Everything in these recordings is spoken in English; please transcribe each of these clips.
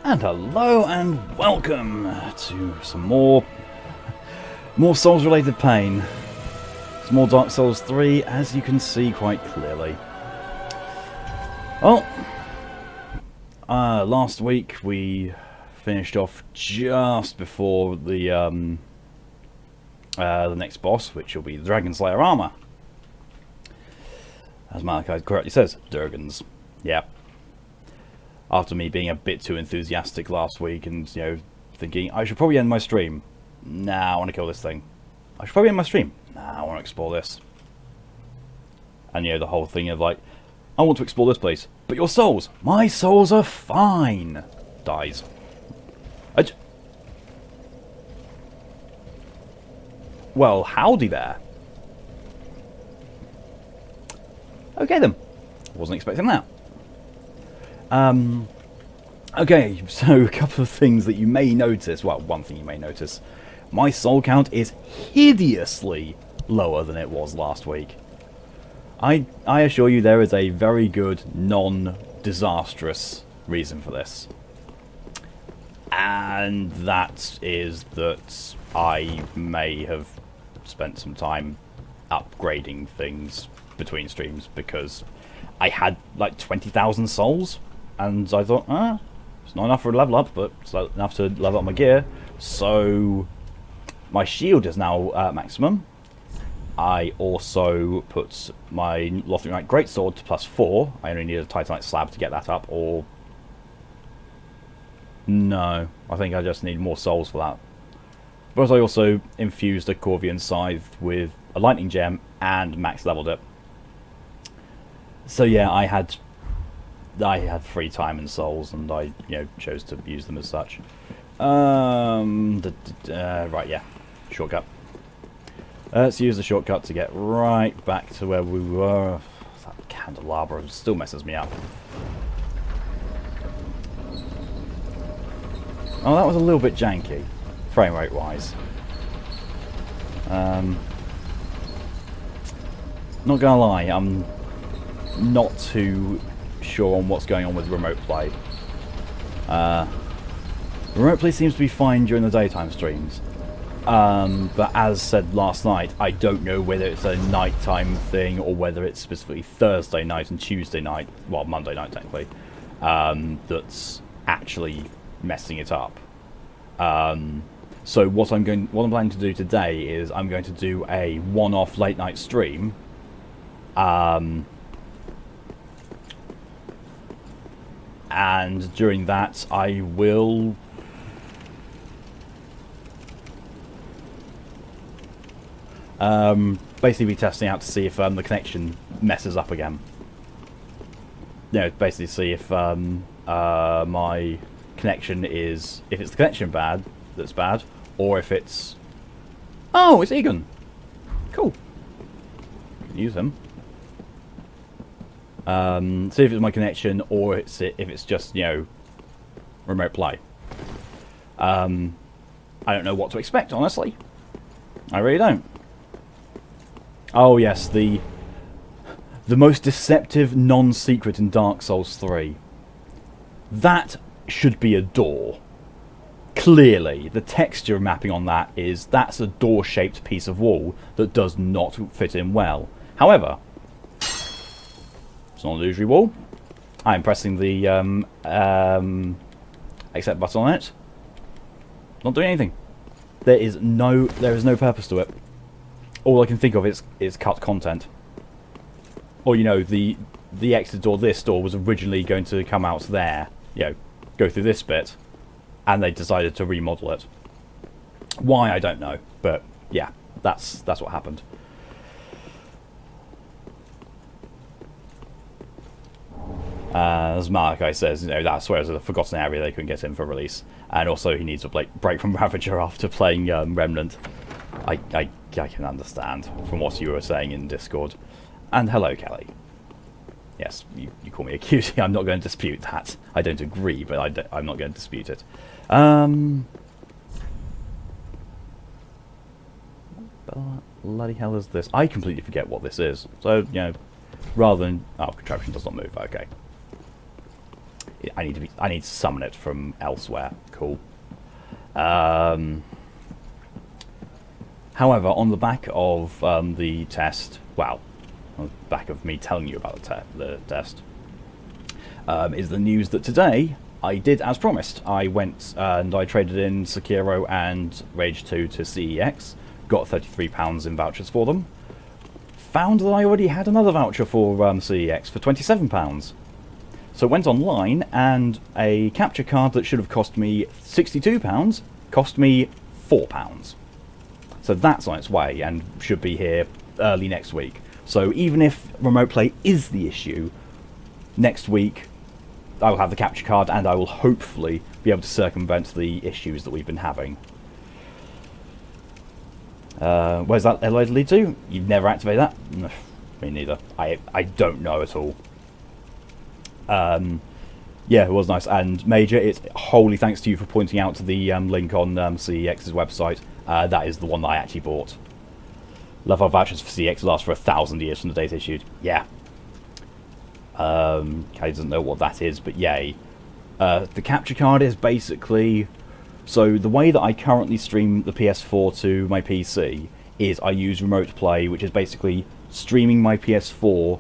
And hello and welcome to some more Souls related pain. Some more Dark Souls 3, as you can see quite clearly. Well, last week we finished off just before the next boss, which will be the Dragonslayer Armour. As Malachi correctly says, Durgans. Yeah. After me being a bit too enthusiastic last week and, thinking, I should probably end my stream. Nah, I want to kill this thing. I should probably end my stream. Nah, I want to explore this. And, the whole thing of, like, I want to explore this place. But your souls! My souls are fine! Dies. Well, howdy there. Okay then. Wasn't expecting that. Okay, so a couple of things that you may notice. Well, one thing you may notice. My soul count is hideously lower than it was last week. I assure you there is a very good, non-disastrous reason for this. And that is that I may have spent some time upgrading things between streams because I had like 20,000 souls. And I thought, it's not enough for a level up, but it's enough to level up my gear. So my shield is now maximum. I also put my Lothianite Greatsword to +4. I only need a Titanite slab to get that up, or... No, I think I just need more souls for that. But I also infused a Corvian Scythe with a Lightning Gem and max leveled it. So yeah, I had free time and souls, and I, chose to use them as such. Right, yeah, shortcut. Let's use the shortcut to get right back to where we were. That candelabra still messes me up. Oh, that was a little bit janky, frame rate wise. Not gonna lie, I'm not too sure on what's going on with remote play. Remote play seems to be fine during the daytime streams, but as said last night, I don't know whether it's a nighttime thing or whether it's specifically Thursday night and Tuesday night, well, Monday night technically, that's actually messing it up. So what I'm planning to do today is I'm going to do a one-off late night stream. And during that, I will basically be testing out to see if the connection messes up again. Basically see if my connection is, if it's the connection that's bad, or if it's... Oh, it's Egan. Cool. Can use him. See if it's my connection or if it's just, remote play. I don't know what to expect, honestly. I really don't. Oh yes, the most deceptive non-secret in Dark Souls 3. That should be a door. Clearly, the texture mapping on that's a door-shaped piece of wall that does not fit in well. However, it's not an illusory wall. I'm pressing the accept button on it. Not doing anything. There is no purpose to it. All I can think of is cut content. Or the exit door. This door was originally going to come out there. Go through this bit, and they decided to remodel it. Why, I don't know, but yeah, that's what happened. As Malachi says, that's where it's a forgotten area they couldn't get in for release. And also he needs a break from Ravager after playing Remnant. I can understand from what you were saying in Discord. And hello, Kelly. Yes, you call me a cutie. I'm not going to dispute that. I don't agree, but I'm not going to dispute it. Bloody hell is this? I completely forget what this is. So, rather than... Oh, contraption does not move. Okay. I need to summon it from elsewhere. Cool. However, on the back of the test, well, on the back of me telling you about the test, is the news that today I did as promised. I went and I traded in Sekiro and Rage 2 to CEX, got £33 in vouchers for them, found that I already had another voucher for CEX for £27. So went online, and a capture card that should have cost me £62 cost me £4. So that's on its way and should be here early next week. So even if remote play is the issue, next week I will have the capture card and I will hopefully be able to circumvent the issues that we've been having. Where's that LED lead to? You've never activated that? Me neither. I don't know at all. Yeah, it was nice. And Major, it's wholly thanks to you for pointing out the link on CEX's website. That is the one that I actually bought. Love our vouchers for CEX last for 1,000 years from the date issued. Yeah. Kelly doesn't know what that is, but yay. The capture card is basically... So the way that I currently stream the PS4 to my PC is I use remote play, which is basically streaming my PS4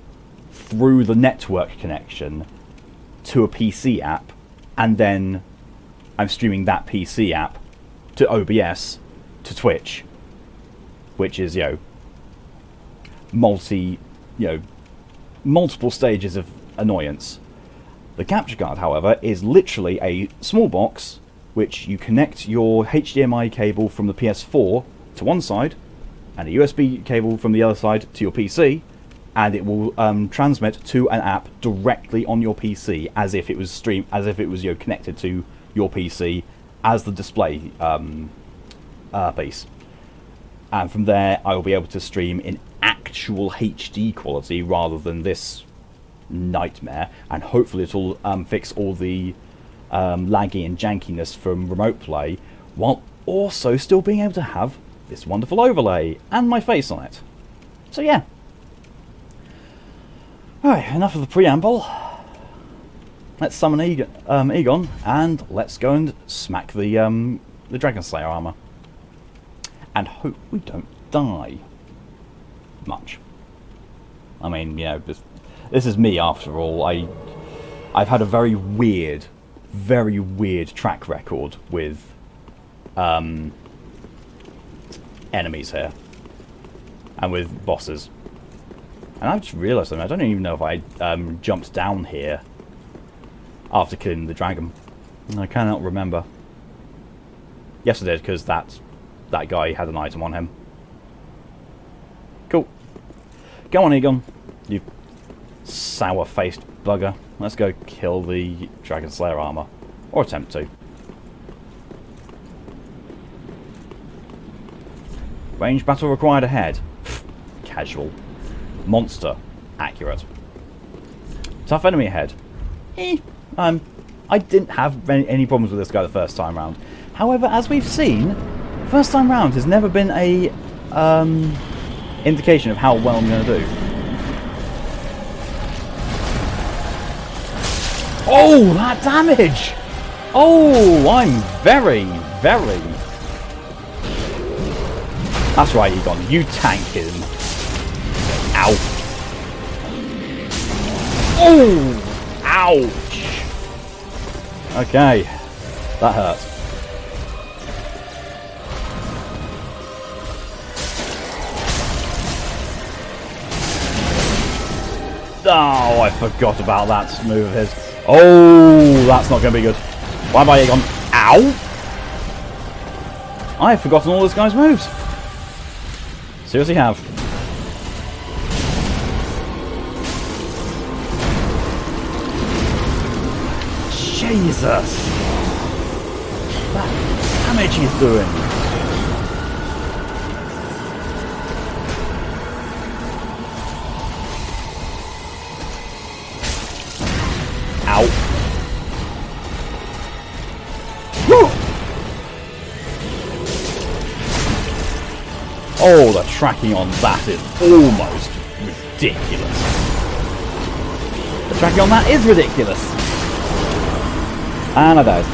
through the network connection to a PC app, and then I'm streaming that PC app to OBS to Twitch, which is, multiple stages of annoyance. The capture card, however, is literally a small box which you connect your HDMI cable from the PS4 to one side and a USB cable from the other side to your PC, and it will transmit to an app directly on your PC as if it was connected to your PC as the display piece. And from there, I will be able to stream in actual HD quality rather than this nightmare, and hopefully it will fix all the laggy and jankiness from remote play, while also still being able to have this wonderful overlay and my face on it. So yeah. Alright, enough of the preamble. Let's summon Egon, and let's go and smack the Dragonslayer armour. And hope we don't die much. I mean, this is me after all. I've had a very weird track record with enemies here and with bosses. And I've just realised something. I don't even know if I jumped down here after killing the dragon. I cannot remember. Yes, I did, because that guy had an item on him. Cool. Go on, Egon. You sour-faced bugger. Let's go kill the Dragonslayer armour. Or attempt to. Range battle required ahead. Casual. Monster. Accurate. Tough enemy ahead. I didn't have any problems with this guy the first time round. However, as we've seen, first time round has never been a indication of how well I'm going to do. Oh, that damage! Oh, I'm very... That's right, Egon. You tank him. Ow. Oh! Ouch! Okay. That hurt. Oh, I forgot about that move of his. Oh, that's not going to be good. Bye-bye, Egon. Ow! I have forgotten all this guy's moves. Seriously have. Jesus! That damage he's doing. Ow. Woo! Oh, the tracking on that is almost ridiculous. The tracking on that is ridiculous. And I died.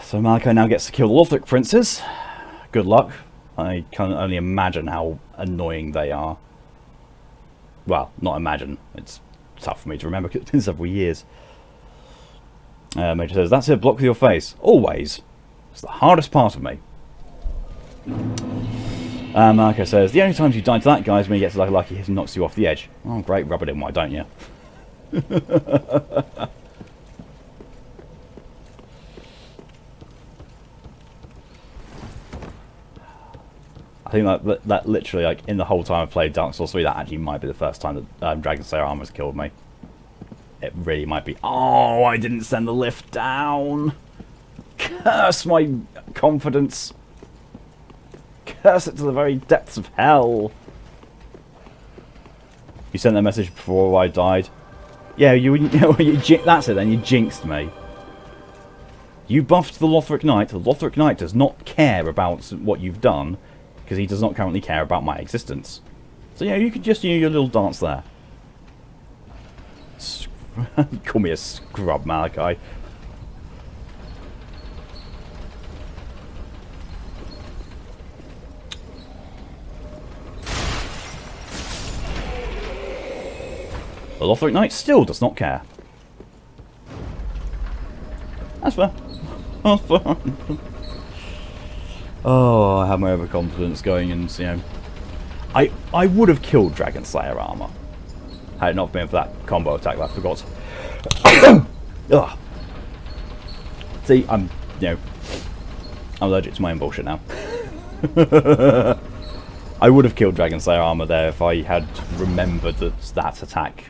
So Malachi now gets to kill the Lothric princes. Good luck. I can only imagine how annoying they are. Well, not imagine. It's tough for me to remember because it's been several years. Major says, that's it, block with your face. Always. It's the hardest part of me. Malachi says, the only times you die to that guy is when you get to like a lucky hit and knocks you off the edge. Oh, great, rub it in, why don't you? I think that literally, like, in the whole time I've played Dark Souls 3, that actually might be the first time that Dragonslayer Armour's killed me. It really might be. Oh, I didn't send the lift down. Curse my confidence. Curse it to the very depths of hell. You sent that message before I died. Yeah, that's it then, you jinxed me. You buffed the Lothric Knight. The Lothric Knight does not care about what you've done, because he does not currently care about my existence. So yeah, you could just do your little dance there. Call me a scrub, Malachi. The Lothric Knight still does not care. That's fair. That's fair. Oh, I have my overconfidence going, and you know, I would have killed Dragonslayer Armour had it not been for that combo attack that I forgot. Ugh. See, I'm allergic to my own bullshit now. I would have killed Dragonslayer Armour there if I had remembered that attack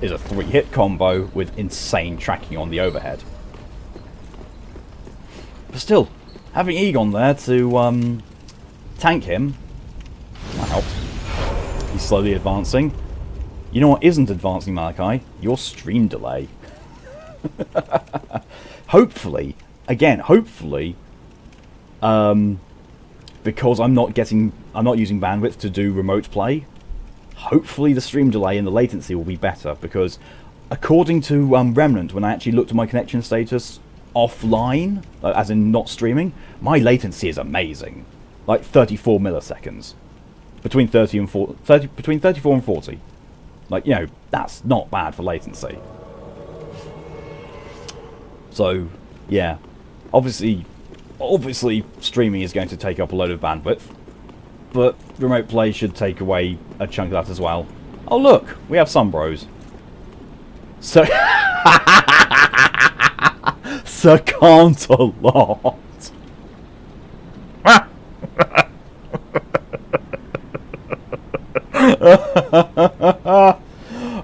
is a 3-hit combo with insane tracking on the overhead. But still, having Egon there to tank him, that helped. He's slowly advancing. You know what isn't advancing, Malachi? Your stream delay. Hopefully, because I'm not using bandwidth to do remote play, hopefully the stream delay and the latency will be better, because according to Remnant, when I actually looked at my connection status offline, as in not streaming, my latency is amazing. Like 34 milliseconds. Between 34 and 40. Like, you know, that's not bad for latency. So, yeah. Obviously streaming is going to take up a load of bandwidth, but remote play should take away a chunk of that as well. Oh look, we have some bros. So Sir can't a lot.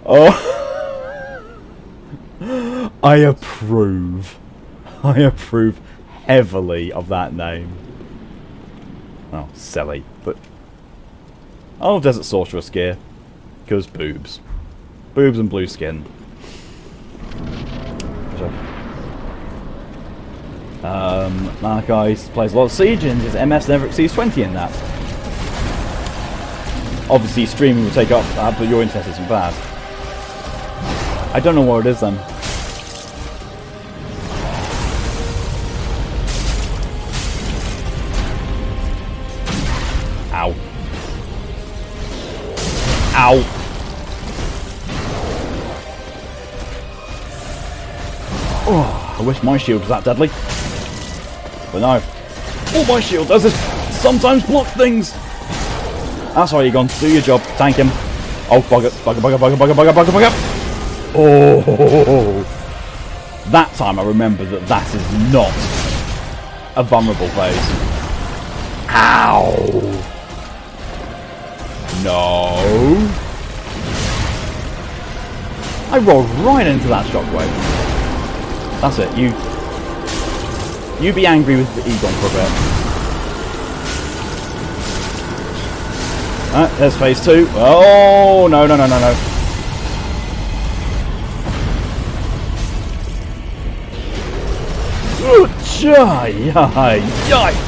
Oh, I approve heavily of that name. Oh, silly, but oh, Desert Sorceress gear, because boobs and blue skin. Malachi plays a lot of Siege, and his MS never exceeds 20 in that. Obviously, streaming will take up that, but your internet isn't bad. I don't know what it is then. Ow. Ow. Oh, I wish my shield was that deadly. But no. All my shield does is sometimes block things. That's right, Egon. Do your job. Tank him. Oh, bugger. Oh. That time I remember that is not a vulnerable phase. Ow. No. I rolled right into that shockwave. That's it. You be angry with the Egon for a bit. Alright, there's phase 2. Oh, no. Yikes!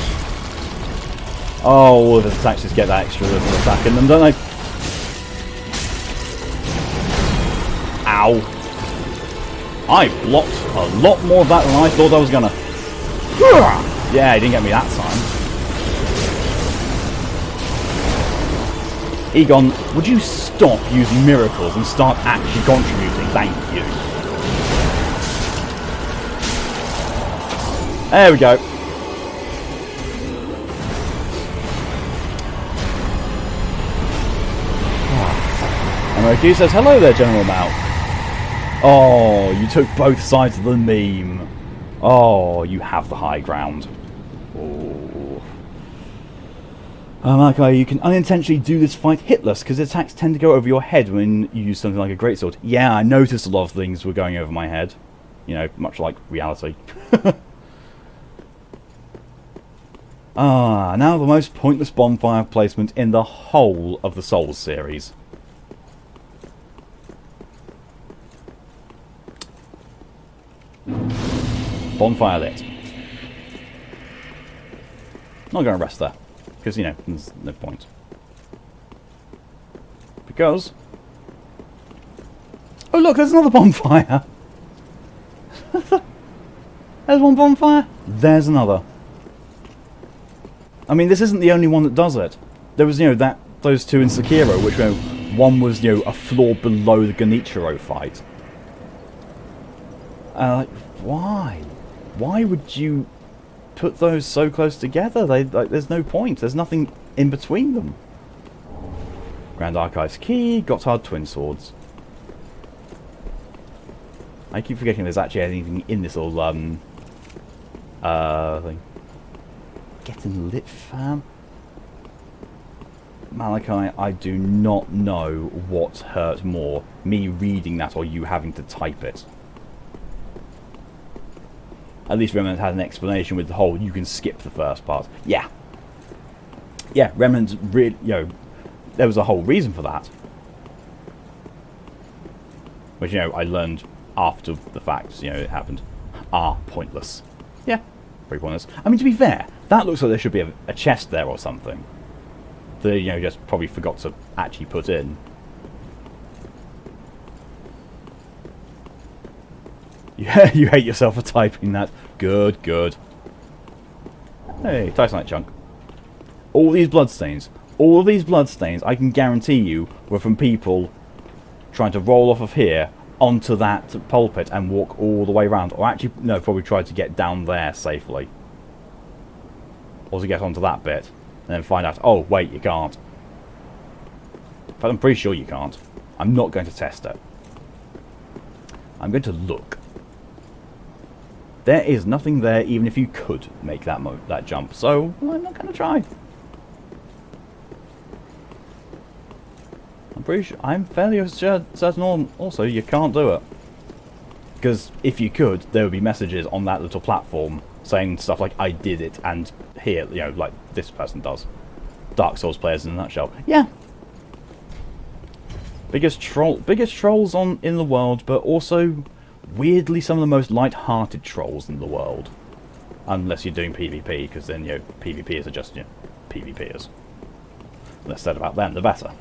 Oh, all of the attacks just get that extra little attack in them, don't they? Ow. I blocked a lot more of that than I thought I was gonna. Yeah, he didn't get me that time. Egon, would you stop using miracles and start actually contributing? Thank you. There we go. MOQ says, hello there, General Mao. Oh, you took both sides of the meme. Oh, you have the high ground. Oh. Okay, you can unintentionally do this fight hitless because attacks tend to go over your head when you use something like a greatsword. Yeah, I noticed a lot of things were going over my head. You know, much like reality. Now the most pointless bonfire placement in the whole of the Souls series. Bonfire lit. Not going to rest there. Because, you know, there's no point. Because... oh look, there's another bonfire! There's one bonfire. There's another. I mean, this isn't the only one that does it. There was, you know, those two in Sekiro, which, you know, one was, you know, a floor below the Genichiro fight. Like, why? Why would you put those so close together? There's no point. There's nothing in between them. Grand Archives Key, Gotthard Twin Swords. I keep forgetting there's actually anything in this little thing. Getting lit, fam. Malachi, I do not know what hurt more, me reading that or you having to type it. At least Remnant had an explanation with the whole you can skip the first part. Yeah. Yeah, Remnant really, you know, there was a whole reason for that. Which, you know, I learned after the fact, you know, it happened. Pointless. Yeah, pretty pointless. I mean, to be fair, that looks like there should be a chest there or something. That, you know, just probably forgot to actually put in. Yeah, you hate yourself for typing that. Good, good. Hey, Titanite chunk. All these bloodstains, I can guarantee you, were from people trying to roll off of here onto that pulpit and walk all the way around. Or actually, no, probably tried to get down there safely. Or to get onto that bit. And then find out, oh, wait, you can't. But I'm pretty sure you can't. I'm not going to test it. I'm going to look. There is nothing there, even if you could make that jump. So, I'm not going to try. I'm pretty sure, I'm fairly certain also you can't do it. Because if you could, there would be messages on that little platform saying stuff like, I did it, and here, you know, like this person does. Dark Souls players in a nutshell. Yeah. Biggest trolls in the world, but also weirdly some of the most light-hearted trolls in the world. Unless you're doing PvP, because then, you know, PvPers are just, you know, PvPers. The less said about them, the better.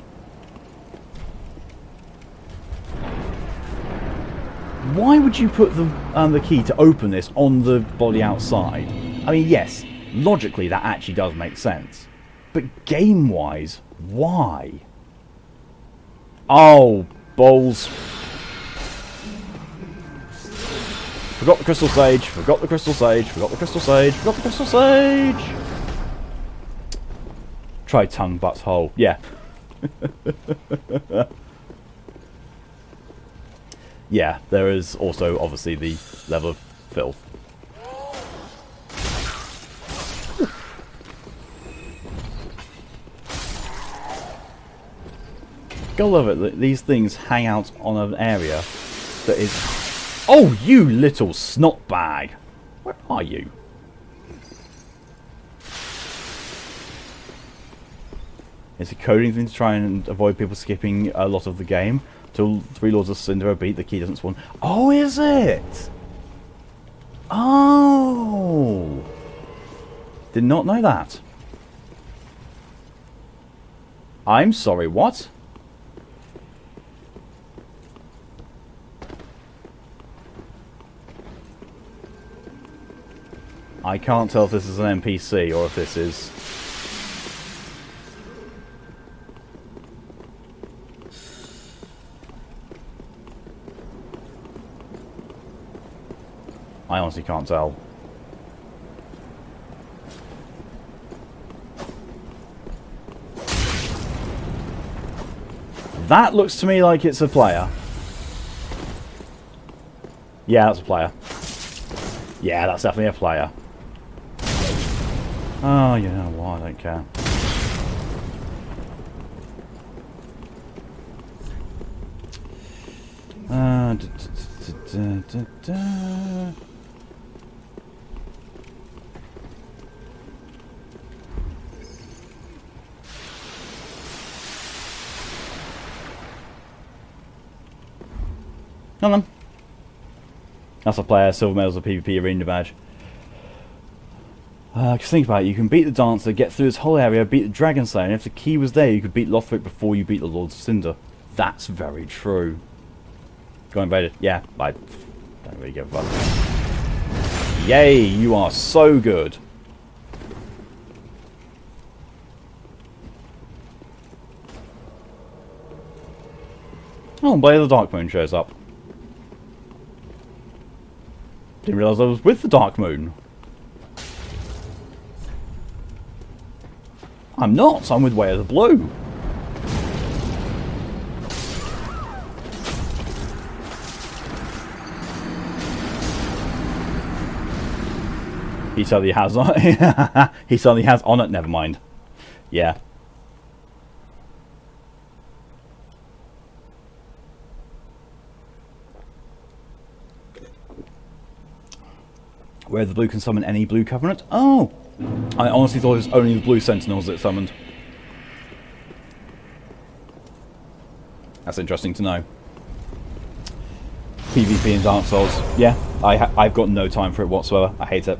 Why would you put the key to open this on the body outside? I mean, yes, logically that actually does make sense. But game-wise, why? Oh, balls. Forgot the crystal sage, forgot the crystal sage, forgot the crystal sage, forgot the crystal sage! Try tongue, butthole. Yeah. Yeah, there is also obviously the level of filth. Gotta love it that these things hang out on an area that is... oh, you little snot bag! Where are you? It's a coding thing to try and avoid people skipping a lot of the game. Till 3 Lords of Cinder are beat, the key doesn't spawn. Oh, is it? Oh! Did not know that. I'm sorry, what? I can't tell if this is an NPC or if this is... I honestly can't tell. That looks to me like it's a player. Yeah, that's a player. Yeah, that's definitely a player. Oh, you know what? I don't care. Come on. That's a player. Silver medal's a PvP arena badge. Because think about it, you can beat the Dancer, get through this whole area, beat the Dragonslayer, and if the key was there, you could beat Lothric before you beat the Lords of Cinder. That's very true. Go invaded. Yeah, I don't really give a fuck. Yay, you are so good. Oh, Blade of the Dark Moon shows up. Didn't realise I was with the Dark Moon. I'm not. I'm with Way of the Blue. He suddenly has on it. He suddenly has on it. Never mind. Yeah. Where the blue can summon any blue covenant? Oh! I honestly thought it was only the blue sentinels that it summoned. That's interesting to know. PvP in Dark Souls. Yeah, I've got no time for it whatsoever. I hate it.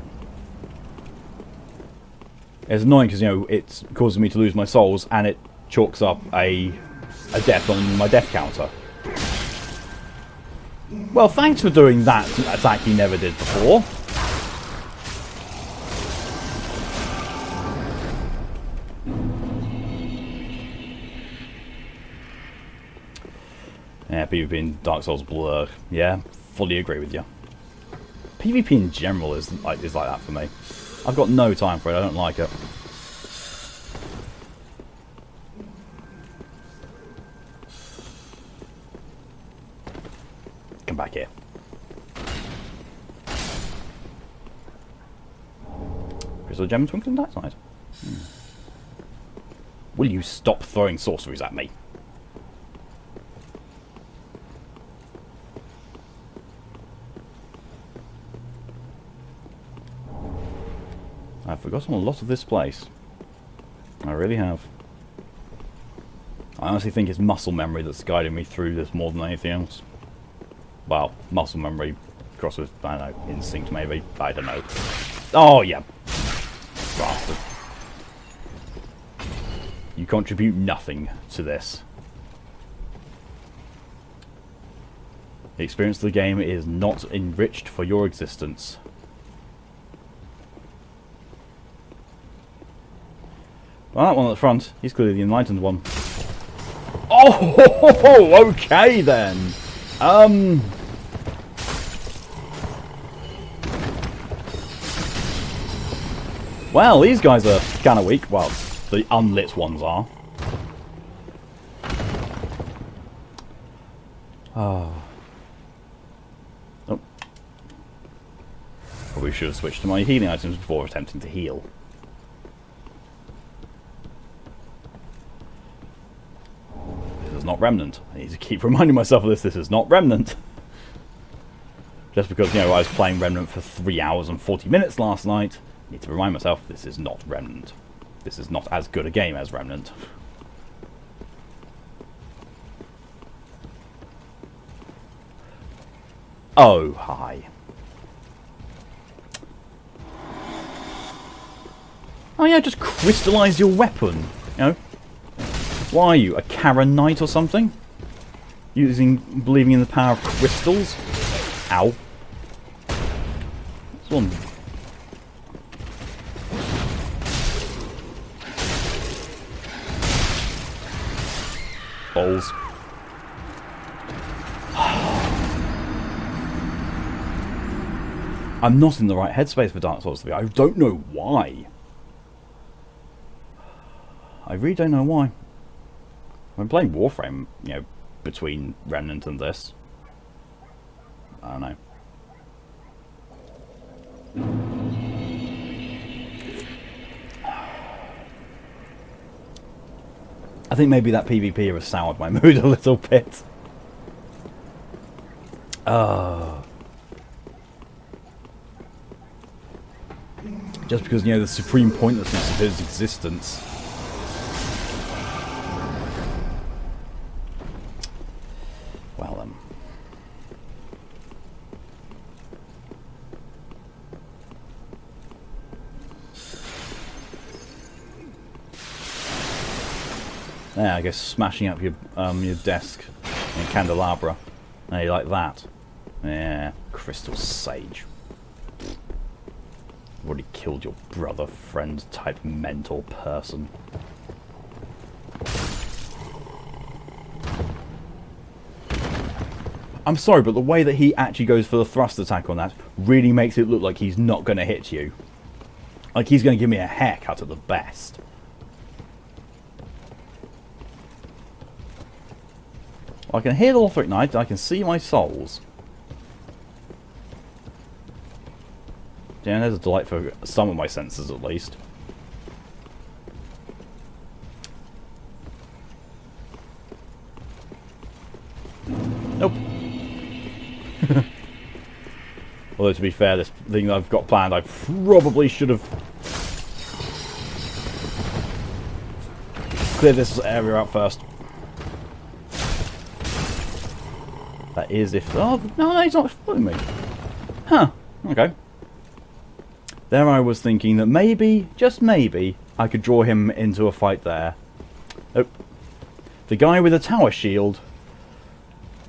It's annoying because, you know, it's causing me to lose my souls and it chalks up a death on my death counter. Well, thanks for doing that attack you never did before. Yeah, PvP in Dark Souls blur. Yeah, fully agree with you. PvP in general is like that for me. I've got no time for it. I don't like it. Come back here. Crystal Gem Twinkling Dark Side. Will you stop throwing sorceries at me? I've forgotten a lot of this place. I really have. I honestly think it's muscle memory that's guiding me through this more than anything else. Well, muscle memory crossed with, I don't know, instinct maybe. I don't know. Oh, yeah. Bastard. You contribute nothing to this. The experience of the game is not enriched for your existence. Well, that one at the front, he's clearly the enlightened one. Oh, okay then. Well, these guys are kind of weak. Well, the unlit ones are. Oh. Probably should have switched to my healing items before attempting to heal. This is not Remnant. I need to keep reminding myself of this. This is not Remnant. Just because, you know, I was playing Remnant for 3 hours and 40 minutes last night. I need to remind myself this is not Remnant. This is not as good a game as Remnant. Oh, hi. Oh yeah, just crystallise your weapon, you know? Why are you, a Karen Knight or something? Believing in the power of crystals? Ow. This one. Balls. I'm not in the right headspace for Dark Souls 3. I don't know why. I really don't know why. I'm playing Warframe, you know, between Remnant and this. I don't know. I think maybe that PvP has soured my mood a little bit. Just because, you know, the supreme pointlessness of his existence. Well then. Yeah, I guess smashing up your desk in candelabra. Hey, like that. Yeah, crystal sage. Already killed your brother, friend type mental person. I'm sorry, but the way that he actually goes for the thrust attack on that really makes it look like he's not going to hit you. Like he's going to give me a haircut at the best. I can hear the Lothric Knight, I can see my souls. Yeah, there's a delight for some of my senses at least. Nope. Although to be fair, this thing that I've got planned, I probably should have cleared this area out first. That is if... Oh, no, he's not following me. Huh, okay. There I was thinking that maybe, just maybe, I could draw him into a fight there. Nope. The guy with the tower shield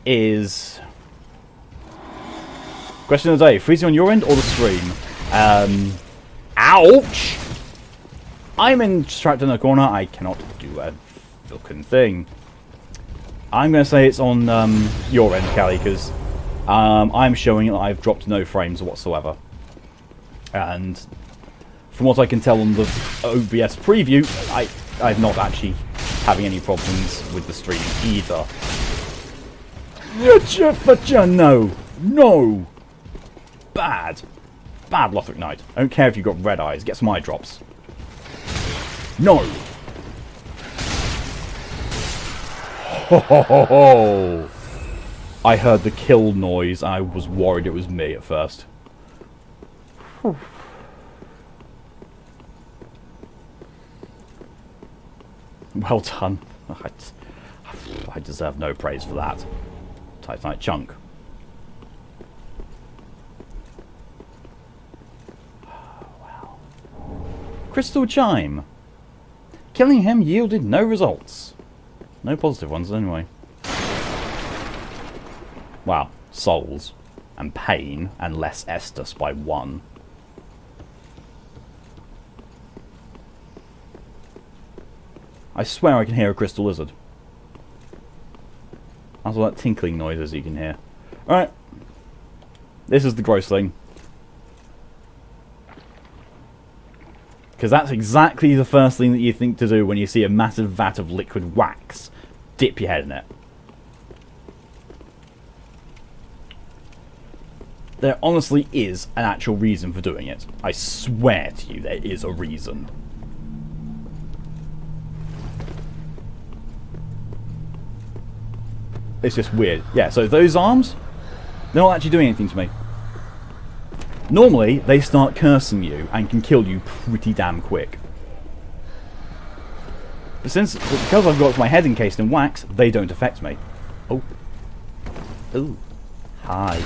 is... Question of the day, freezing on your end or the stream? Ouch! I'm trapped in a corner, I cannot do a fucking thing. I'm going to say it's on your end, Callie, because I'm showing that I've dropped no frames whatsoever. And from what I can tell on the OBS preview, I'm not actually having any problems with the stream either. No! No! Bad. Bad Lothric Knight. I don't care if you've got red eyes, get some eye drops. No! Ho ho ho ho! I heard the kill noise. I was worried it was me at first. Whew. Well done. I deserve no praise for that. Titanite chunk. Wow. Crystal Chime. Killing him yielded no results. No positive ones, anyway. Wow. Souls. And pain. And less Estus by 1. I swear I can hear a crystal lizard. That's all that tinkling noises you can hear. Alright. This is the gross thing. Because that's exactly the first thing that you think to do when you see a massive vat of liquid wax. Dip your head in it. There honestly is an actual reason for doing it. I swear to you there is a reason. It's just weird. Yeah, so those arms, they're not actually doing anything to me. Normally, they start cursing you and can kill you pretty damn quick. But because I've got my head encased in wax, they don't affect me. Oh. Ooh. Hi.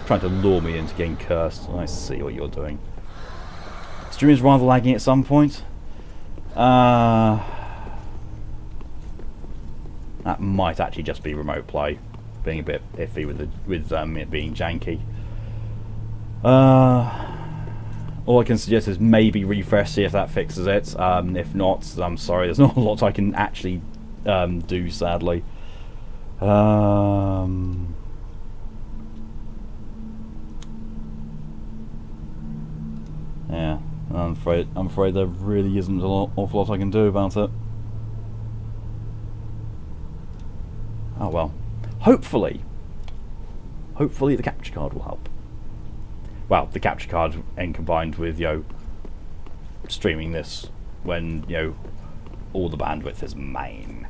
Trying to lure me into getting cursed. I see what you're doing. Stream is rather lagging at some point. That might actually just be remote play, being a bit iffy with it being janky. All I can suggest is maybe refresh, see if that fixes it. If not, I'm sorry, there's not a lot I can actually do, sadly. Yeah, I'm afraid there really isn't an awful lot I can do about it. Oh well. Hopefully the capture card will help. Well, the capture card and combined with, streaming this when, all the bandwidth is main.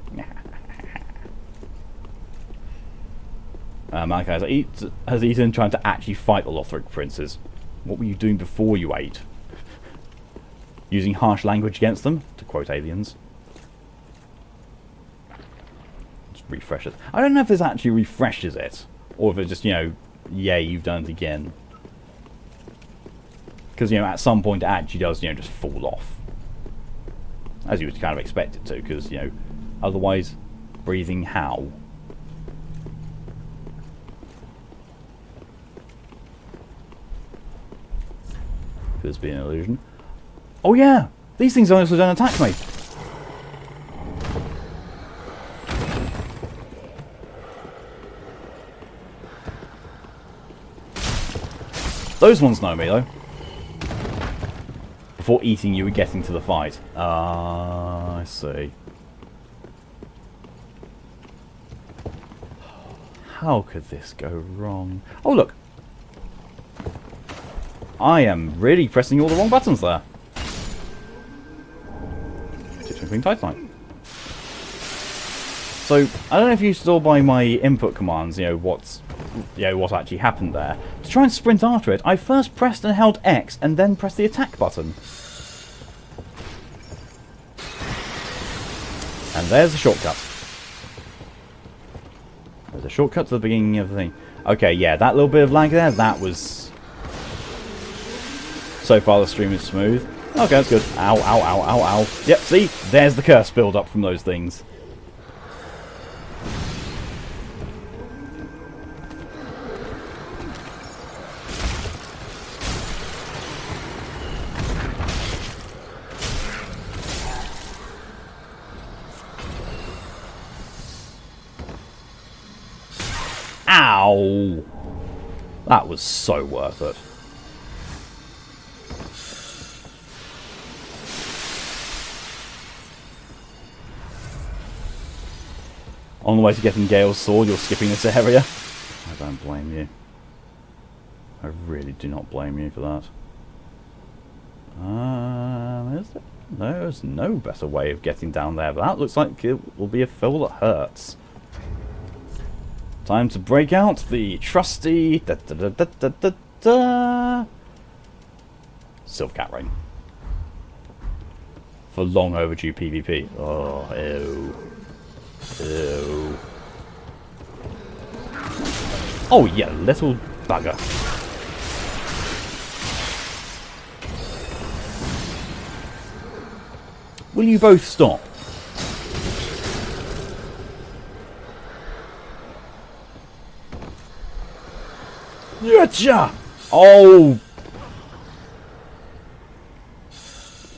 Malachi has eaten trying to actually fight the Lothric princes. What were you doing before you ate? Using harsh language against them, to quote aliens. Just refresh it. I don't know if this actually refreshes it, or if it just, yay, you've done it again. Because, at some point it actually does, just fall off. As you would kind of expect it to, because, otherwise, breathing how? Could this be an illusion? Oh yeah! These things honestly don't attack me! Those ones know me, though. Before eating you and getting to the fight. Ah, I see. How could this go wrong? Oh, look! I am really pressing all the wrong buttons there. Twinkling Titanite. So, I don't know if you saw by my input commands, what actually happened there. To try and sprint after it, I first pressed and held X and then pressed the attack button. And there's the shortcut. There's a shortcut to the beginning of the thing. Okay, yeah, that little bit of lag there, that was... So far the stream is smooth. Okay, that's good. Ow, ow, ow, ow, ow. Yep, see? There's the curse build up from those things. Ow! That was so worth it. On the way to getting Gale's sword, you're skipping this area. I don't blame you. I really do not blame you for that. There's no better way of getting down there, but that looks like it will be a fall that hurts. Time to break out the trusty Silvercat Ring. For long overdue PvP. Oh, ew. Ew. Oh, yeah, little bugger. Will you both stop? Yatcha! Oh!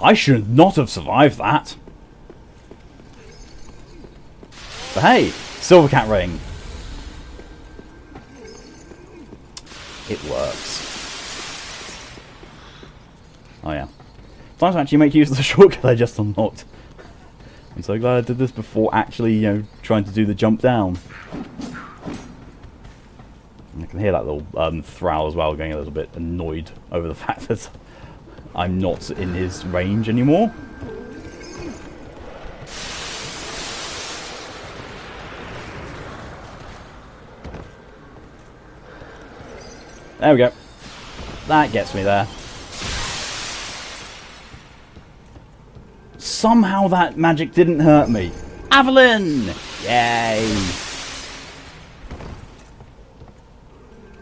I should not have survived that. But hey, Silvercat Ring. It works. Oh yeah. Time to actually make use of the shortcut I just unlocked. I'm so glad I did this before actually, trying to do the jump down. I can hear that little Thrall as well, getting a little bit annoyed over the fact that I'm not in his range anymore. There we go. That gets me there. Somehow that magic didn't hurt me. Avalon! Yay!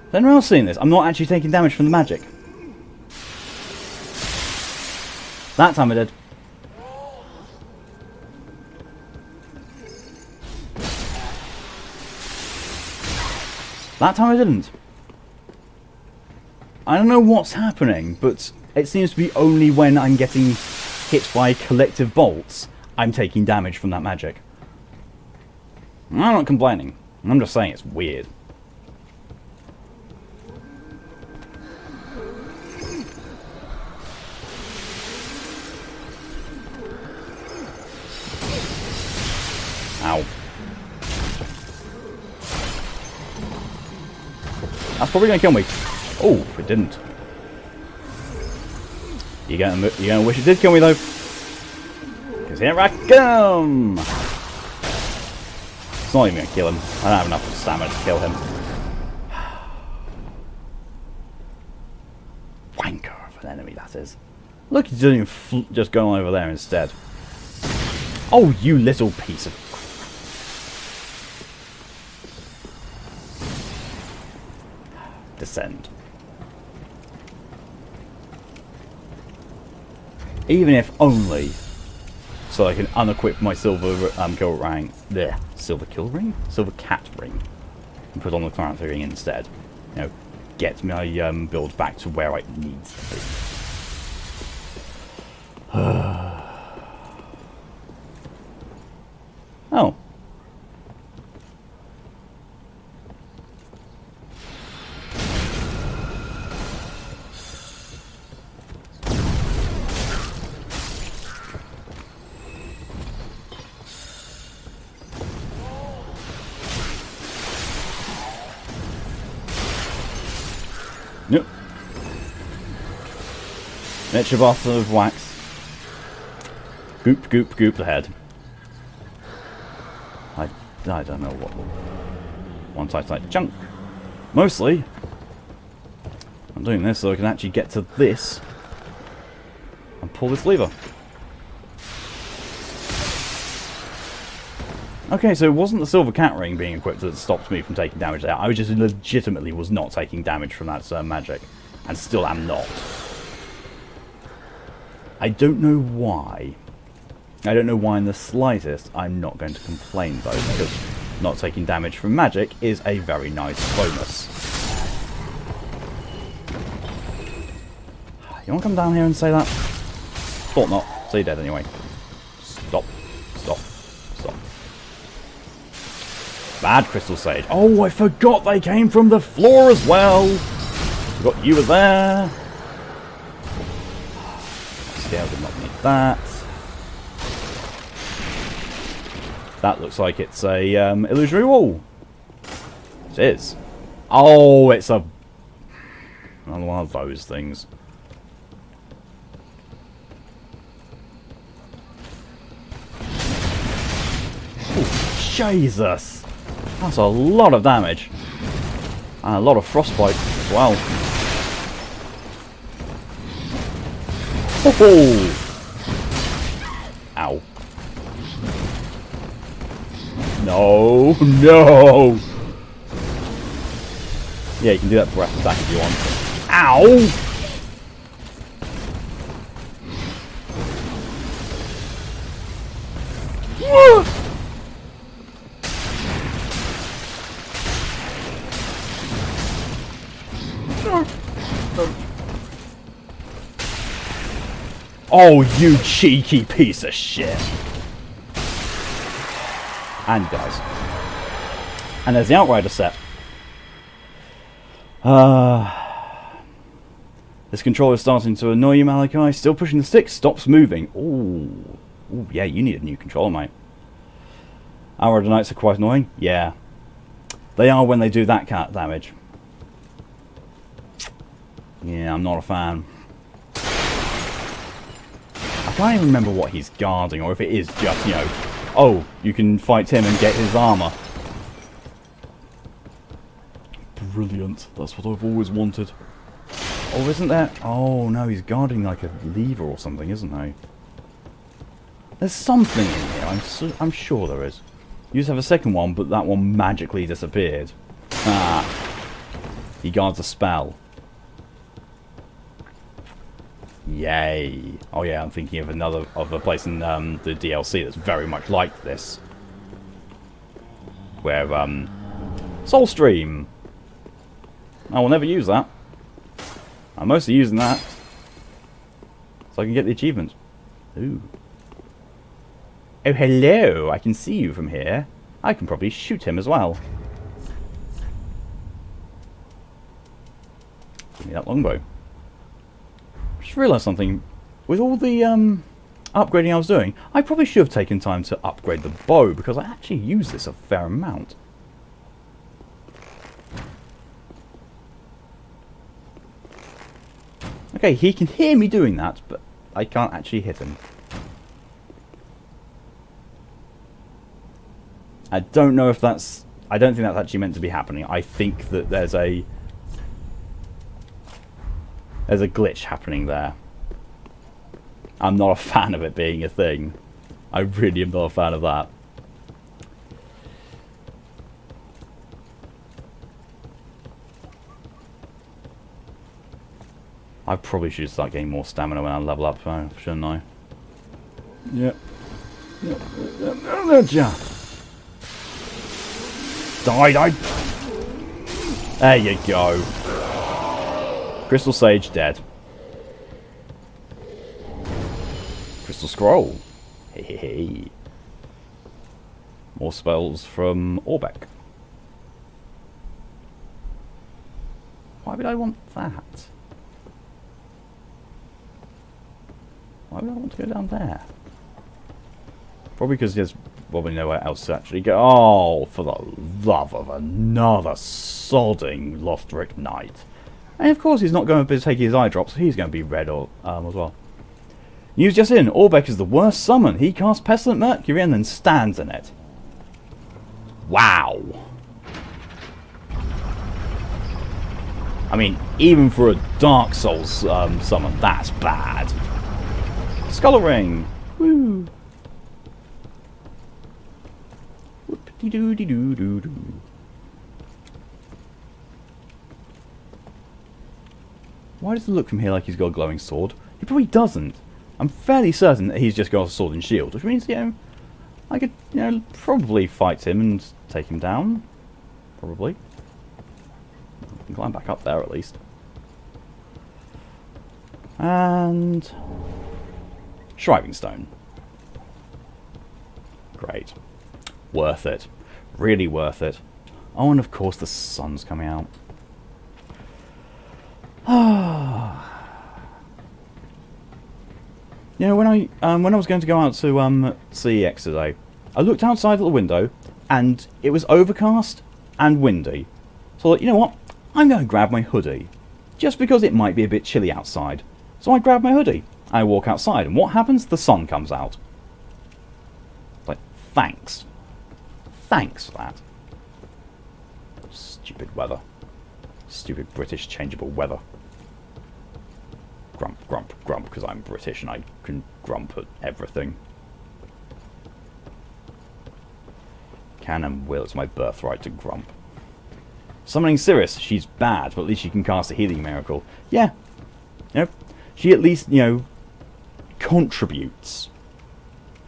Has anyone else seen this? I'm not actually taking damage from the magic. That time I did. That time I didn't. I don't know what's happening, but it seems to be only when I'm getting hit by collective bolts I'm taking damage from that magic. I'm not complaining. I'm just saying it's weird. Ow. That's probably gonna kill me. Oh, it didn't. You're gonna wish it did kill me though. Because here I come! It's not even gonna kill him. I don't have enough stamina to kill him. Wanker of an enemy, that is. Look, he's just going over there instead. Oh, you little piece of... Descend. Even if only so I can unequip my silver kill ring. There, silver kill ring, silver cat ring, and put on the character ring instead. You know, get my build back to where it needs to be. Oh. Yep. Miniature bath of wax. Goop, goop, goop the head. I don't know what. One side's like junk. Mostly, I'm doing this so I can actually get to this and pull this lever. Okay, so it wasn't the silver cat ring being equipped that stopped me from taking damage there. I just legitimately was not taking damage from that magic, and still am not. I don't know why. I don't know why in the slightest. I'm not going to complain though, because not taking damage from magic is a very nice bonus. You want to come down here and say that? Thought not. So you're dead anyway. Stop. Stop. Stop. Bad crystal sage. Oh, I forgot they came from the floor as well. Forgot you were there. Scale did not need that. That looks like it's a illusory wall. It is. Oh, it's another one of those things. Ooh, Jesus. That's a lot of damage. And a lot of frostbite as well. Oh! Ow. No, no! Yeah, you can do that breath attack if you want. Ow! Oh, you cheeky piece of shit! And guys. And there's the Outrider set. This controller is starting to annoy you, Malachi. Still pushing the stick, stops moving. Ooh. Ooh, yeah, you need a new controller, mate. Outrider Knights are quite annoying. Yeah. They are when they do that cat damage. Yeah, I'm not a fan. I can't even remember what he's guarding, or if it is just, you know, oh, you can fight him and get his armor. Brilliant. That's what I've always wanted. Oh, isn't there? Oh, no, he's guarding like a lever or something, isn't he? There's something in here. I'm sure there is. You used to have a second one, but that one magically disappeared. Ah. He guards a spell. Yay. Oh yeah, I'm thinking of a place in the DLC that's very much like this. Where, Soulstream. I will never use that. I'm mostly using that so I can get the achievement. Ooh. Oh, hello. I can see you from here. I can probably shoot him as well. Give me that longbow. Just realised something. With all the upgrading I was doing, I probably should have taken time to upgrade the bow, because I actually use this a fair amount. Okay, he can hear me doing that, but I can't actually hit him. I don't know if that's... I don't think that's actually meant to be happening. I think that there's a glitch happening there. I'm not a fan of it being a thing. I really am not a fan of that. I probably should start getting more stamina when I level up, shouldn't I? Yep. Die! There you go. Crystal Sage dead. Crystal Scroll. Hey. More spells from Orbeck. Why would I want that? Why would I want to go down there? Probably because there's probably nowhere else to actually go. Oh, for the love of another sodding Lothric Knight. And of course he's not going to be taking his eye drops, so he's going to be red or as well. News just in, Orbeck is the worst summon. He casts Pestilent Mercury and then stands in it. Wow. I mean, even for a Dark Souls summon, that's bad. Skull Ring. Woo. Whoop-de-doo-de-doo-doo-doo. Why does it look from here like he's got a glowing sword? He probably doesn't. I'm fairly certain that he's just got a sword and shield, which means, you know, I could, you know, probably fight him and take him down. Probably. I can climb back up there at least. And Shriving Stone. Great. Worth it. Really worth it. Oh, and of course the sun's coming out. You know, when I was going to go out to CEX today, I looked outside at the window and it was overcast and windy. So I thought, you know what? I'm going to grab my hoodie, just because it might be a bit chilly outside. So I grab my hoodie. I walk outside, and what happens? The sun comes out. Like, thanks. Thanks for that. Stupid weather. Stupid British changeable weather. Grump, grump, grump, because I'm British and I can grump at everything. Can and will, it's my birthright to grump. Summoning Cirrus, she's bad, but at least she can cast a healing miracle. Yeah. You know, she at least, you know, contributes.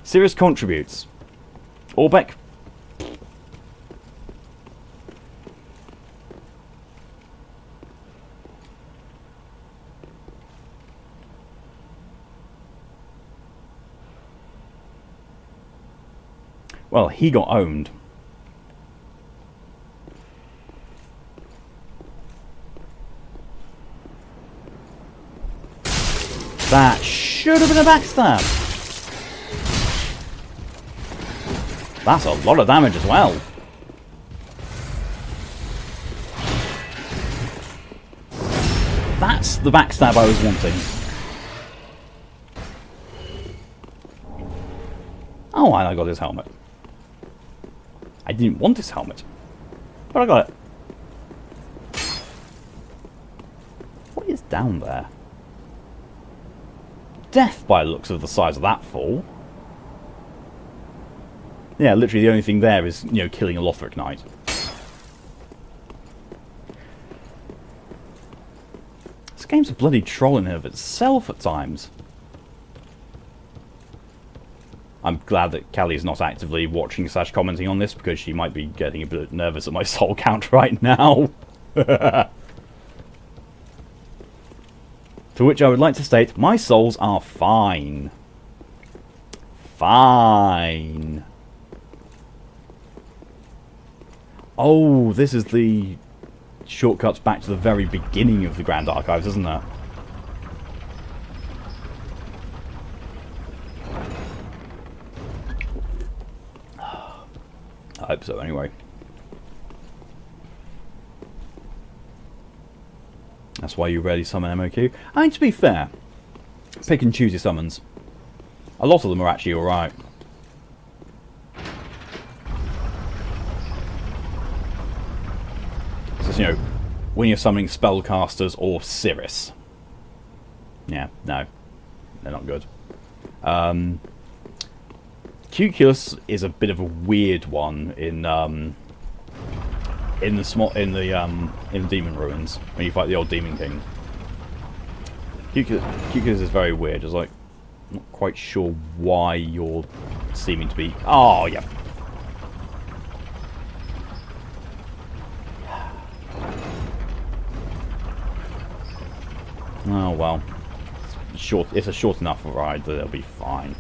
Cirrus contributes. Orbeck. Well, he got owned. That should have been a backstab. That's a lot of damage as well. That's the backstab I was wanting. Oh, and I got his helmet. I didn't want his helmet, but I got it. What is down there? Death by the looks of the size of that fall. Yeah, literally the only thing there is, you know, killing a Lothric Knight. This game's a bloody troll in and of itself at times. I'm glad that Callie's not actively watching / commenting on this, because she might be getting a bit nervous at my soul count right now. To which I would like to state, my souls are fine. Fine. Oh, this is the shortcuts back to the very beginning of the Grand Archives, isn't it? I hope so, anyway. That's why you rarely summon MOQ. I mean, to be fair, pick and choose your summons. A lot of them are actually alright. So, you know, when you're summoning spellcasters or Cirrus. Yeah, no. They're not good. Cuculus is a bit of a weird one in the Demon Ruins when you fight the old Demon King. Cuculus is very weird. It's like not quite sure why you're seeming to be. Oh yeah. Oh well. It's a short enough ride that it'll be fine.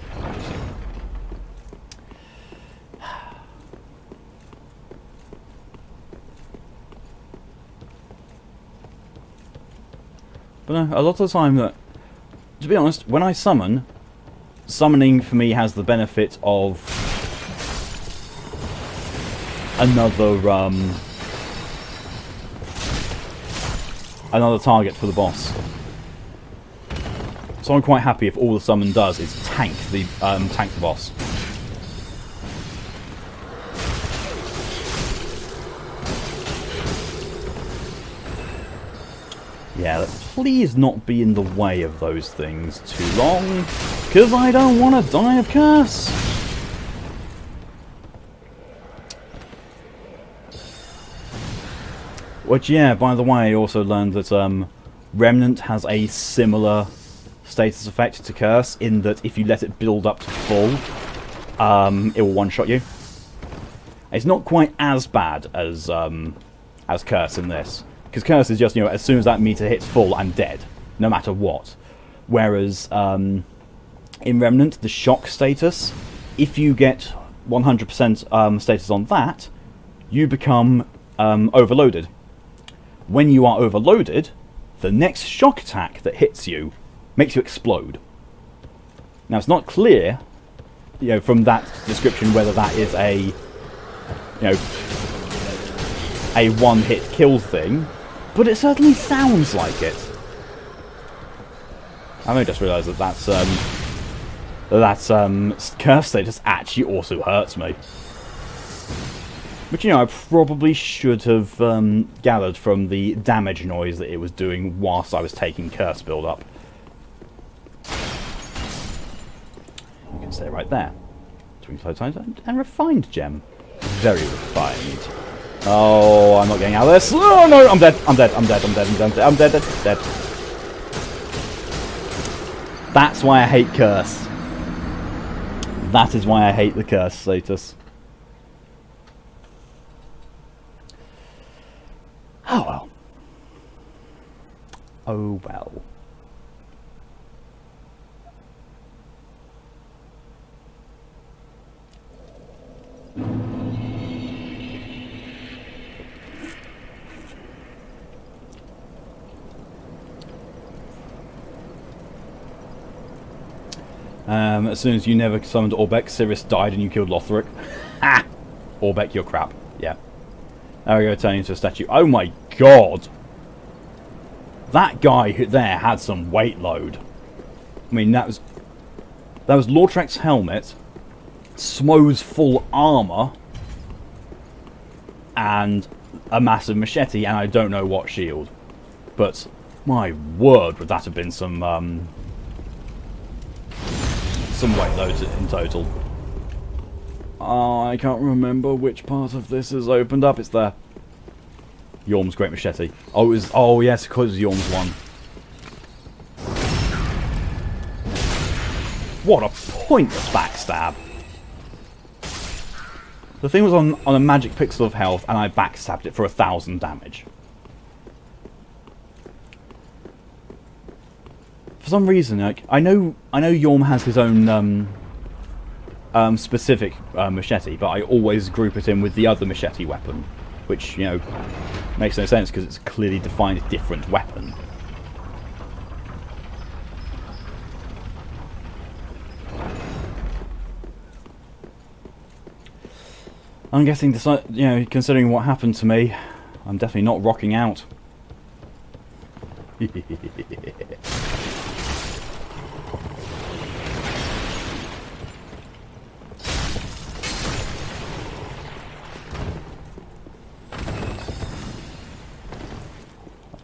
But no, a lot of the time that, to be honest, when I summon, summoning for me has the benefit of another target for the boss. So I'm quite happy if all the summon does is tank the boss. Yeah, let's please not be in the way of those things too long, because I don't want to die of curse. Which, yeah, by the way, I also learned that Remnant has a similar status effect to Curse, in that if you let it build up to full, it will one-shot you. It's not quite as bad as Curse in this. Because Curse is just, you know, as soon as that meter hits full, I'm dead, no matter what. Whereas, in Remnant, the shock status, if you get 100% status on that, you become overloaded. When you are overloaded, the next shock attack that hits you makes you explode. Now, it's not clear, you know, from that description whether that is a, you know, a one-hit kill thing, but it certainly sounds like it. I only just realised that that's curse status actually also hurts me. But you know, I probably should have gathered from the damage noise that it was doing whilst I was taking curse build up. You can stay right there. Twin Flow Times and refined gem. Very refined. Oh, I'm not getting out of this. Oh no, I'm dead. I'm dead. I'm dead. I'm dead. I'm dead. I'm dead. Dead. That's why I hate curse. That is why I hate the curse status. Oh well. Oh well. As soon as you never summoned Orbeck, Cirrus died and you killed Lothric. Ha! Orbeck, you're crap. Yeah. There we go, turning into a statue. Oh my god! That guy there had some weight load. I mean, that was Lortrek's helmet, Smo's full armour, and a massive machete, and I don't know what shield. But, my word, would that have been some weight loads in total. Oh, I can't remember which part of this is opened up. It's there. Yorm's Great Machete. Oh, it was, oh yes, because it was Yorm's one. What a pointless backstab. The thing was on a magic pixel of health, and I backstabbed it for 1,000 damage. For some reason, like I know Yorm has his own specific machete, but I always group it in with the other machete weapon. which, you know, makes no sense because it's a clearly defined different weapon. I'm guessing, you know, considering what happened to me, I'm definitely not rocking out. Of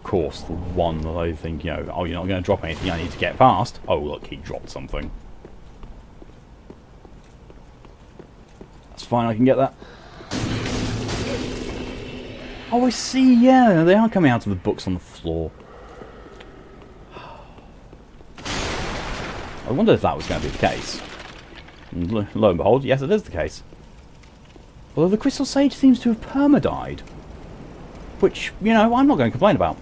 course, the one that I think, you know, oh, you're not going to drop anything, I need to get past. Oh, look, he dropped something. That's fine, I can get that. Oh, I see, yeah, they are coming out of the books on the floor. I wondered if that was going to be the case. And lo and behold, yes, it is the case. Although the Crystal Sage seems to have perma-died. Which, you know, I'm not going to complain about.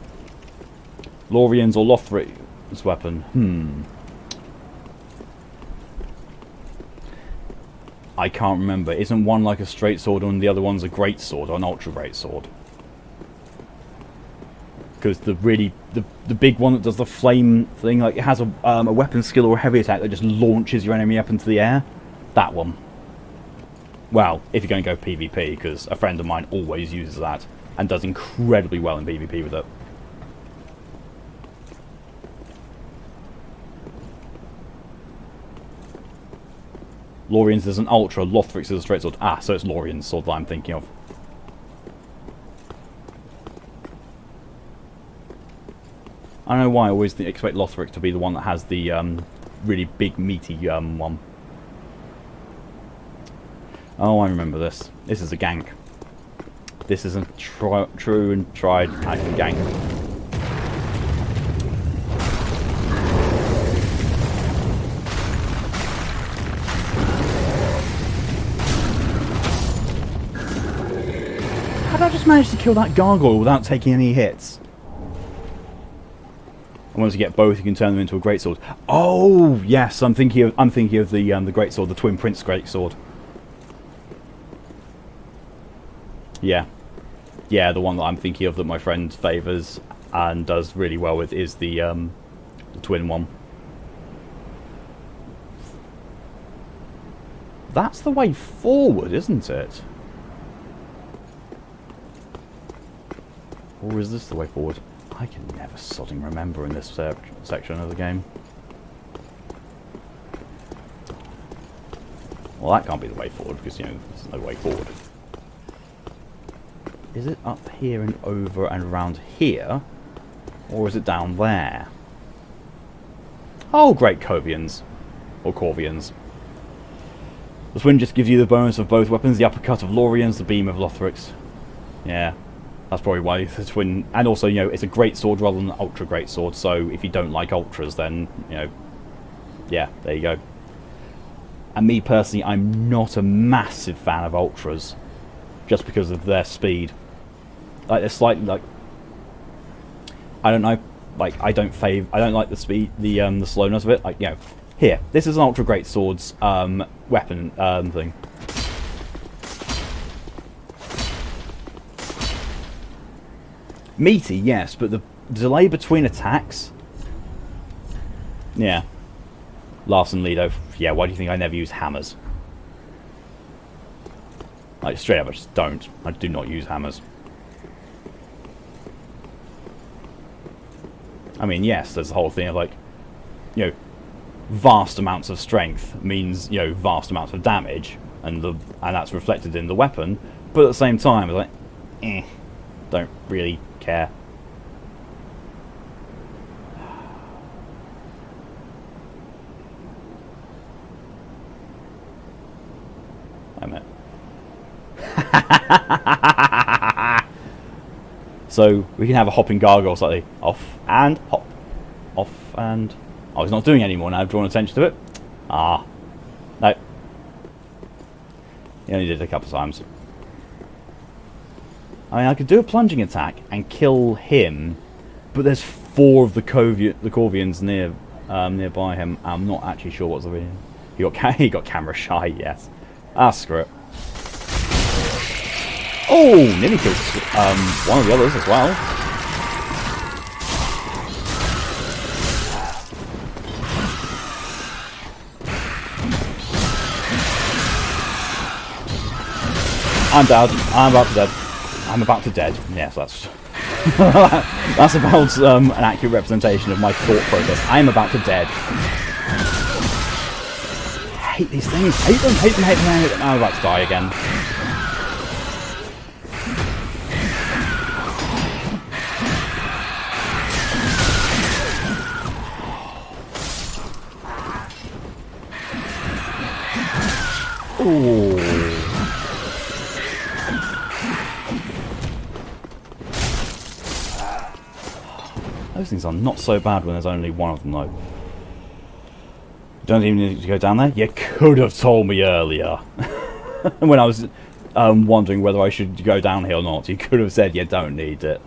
Lorian's or Lothric's weapon. I can't remember. Isn't one like a straight sword and the other one's a great sword or an ultra great sword? Because the big one that does the flame thing, like it has a weapon skill or a heavy attack that just launches your enemy up into the air. That one. Well, if you're going to go PvP, because a friend of mine always uses that and does incredibly well in PvP with it. Lorian's is an ultra, Lothric's is a straight sword. Ah, so it's Lorian's sword that I'm thinking of. I don't know why I always expect Lothric to be the one that has the really big, meaty one. Oh, I remember this. This is a gank. This is a true and tried action gank. How did I just manage to kill that gargoyle without taking any hits? And once you get both, you can turn them into a greatsword. Oh yes, I'm thinking of the greatsword, the Twin Prince greatsword. Yeah, yeah, the one that I'm thinking of that my friend favours and does really well with is the twin one. That's the way forward, isn't it? Or is this the way forward? I can never sodding remember in this section of the game. Well, that can't be the way forward because, you know, there's no way forward. Is it up here and over and around here? Or is it down there? Oh, great Corvians. Or Corvians. The twin just gives you the bonus of both weapons, the uppercut of Lorian's, the beam of Lothric's. Yeah. That's probably why the twin... And also, you know, it's a great sword rather than an ultra great sword, so if you don't like ultras, then, you know... Yeah, there you go. And me, personally, I'm not a massive fan of ultras. Just because of their speed. Like, they're slightly, like... I don't know. Like, I don't like the speed, the slowness of it. Like, you know... Here, this is an ultra great sword's weapon thing. Meaty, yes, but the delay between attacks... Yeah. Larson Lido. Yeah, why do you think I never use hammers? Like, straight up, I just don't. I do not use hammers. I mean, yes, there's the whole thing of, like, you know, vast amounts of strength means, you know, vast amounts of damage, and that's reflected in the weapon, but at the same time, it's like, don't really care. I meant. So we can have a hopping gargoyle slightly. Off and hop. Off and... Oh, he's not doing it anymore now. I've drawn attention to it. Ah. No. He only did it a couple of times. I mean, I could do a plunging attack and kill him, but there's 4 of the Corvians nearby him. I'm not actually sure what's the reason. He got camera shy, yes. Ah, screw it. Oh, nearly killed one of the others as well. I'm dead. I'm about to dead. I'm about to dead. Yes, that's that's about an accurate representation of my thought process. I am about to dead. I hate these things. Hate them. Hate them. Hate them. Hate them. I'm about to die again. Ooh. Those things are not so bad when there's only one of them, though. You don't even need to go down there? You could have told me earlier. When I was wondering whether I should go down here or not, you could have said you don't need it.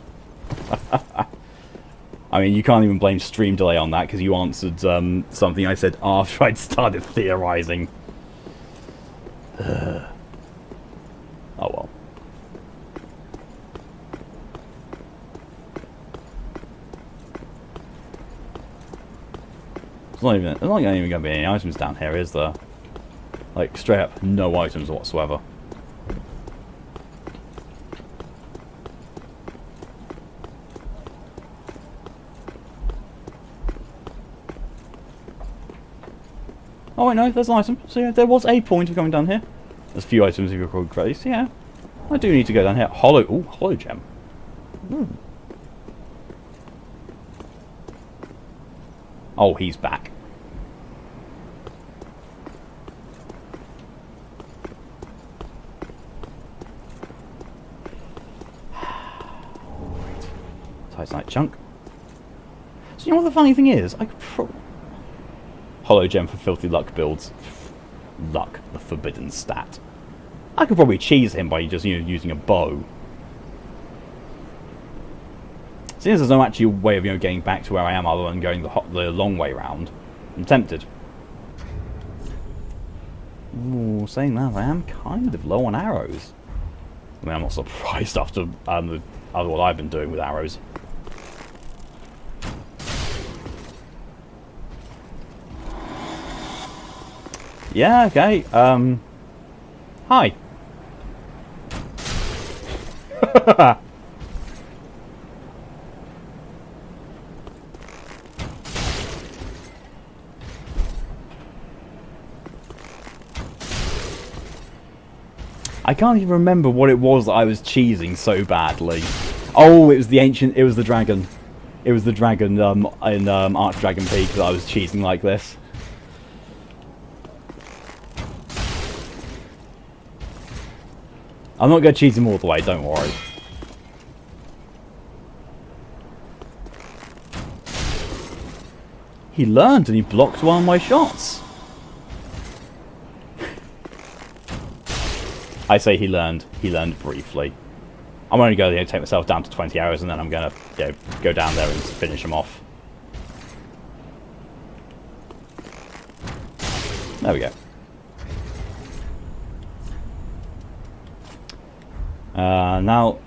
I mean, you can't even blame stream delay on that, because you answered something I said after I'd started theorising. Oh well. There's not even going to be any items down here, is there? Like, straight up, no items whatsoever. Oh, I know, there's an item. So yeah, there was a point of going down here. There's a few items if you're called Grace, yeah. I do need to go down here. Hollow gem. Ooh. Oh, he's back. Titanite chunk. So you know what the funny thing is? I could Hollow gem for filthy luck builds. Luck, the forbidden stat. I could probably cheese him by just, you know, using a bow. Since there's no actual way of, you know, getting back to where I am other than going the long way round, I'm tempted. Ooh, saying that, I am kind of low on arrows. I mean, I'm not surprised after what I've been doing with arrows. Yeah, okay. Hi. I can't even remember what it was that I was cheesing so badly. Oh, it was the dragon. It was the dragon in Archdragon Peak that I was cheesing like this. I'm not going to cheese him all the way, don't worry. He learned and he blocked one of my shots. I say he learned briefly. I'm only going to take myself down to 20 hours and then I'm going to go down there and finish him off. There we go. Now,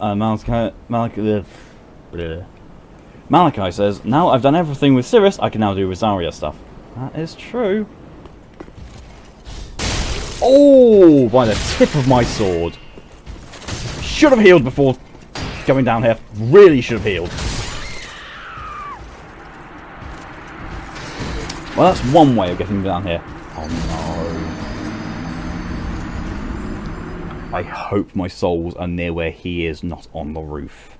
Malachi says, now I've done everything with Cirrus, I can now do Rosaria stuff. That is true. Oh, by the tip of my sword. Should have healed before going down here. Really should have healed. Well, that's one way of getting down here. Oh no. I hope my souls are near where he is, not on the roof.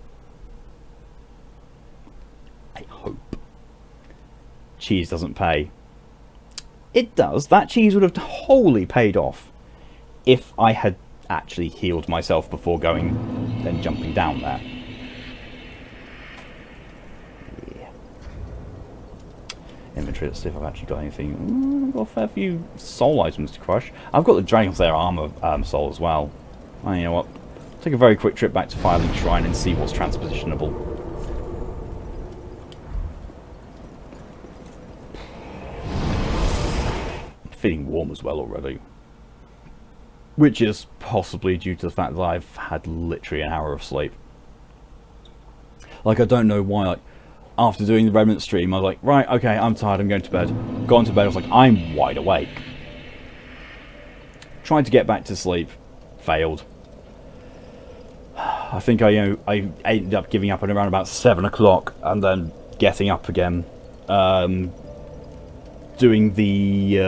I hope. Cheese doesn't pay. It does. That cheese would have wholly paid off if I had actually healed myself before going, then jumping down there. Yeah. Inventory, let's see if I've actually got anything. I've got a fair few soul items to crush. I've got the Dragonslayer Armour soul as well. Oh, you know what? Take a very quick trip back to Firelink Shrine and see what's transpositionable. Feeling warm as well already. which is possibly due to the fact that I've had literally an hour of sleep. Like, I don't know why, like, after doing the Remnant stream, I was like, right, okay, I'm tired, I'm going to bed. Gone to bed, I was like, I'm wide awake. Tried to get back to sleep, failed. I think I ended up giving up at around about 7 o'clock, and then getting up again, doing the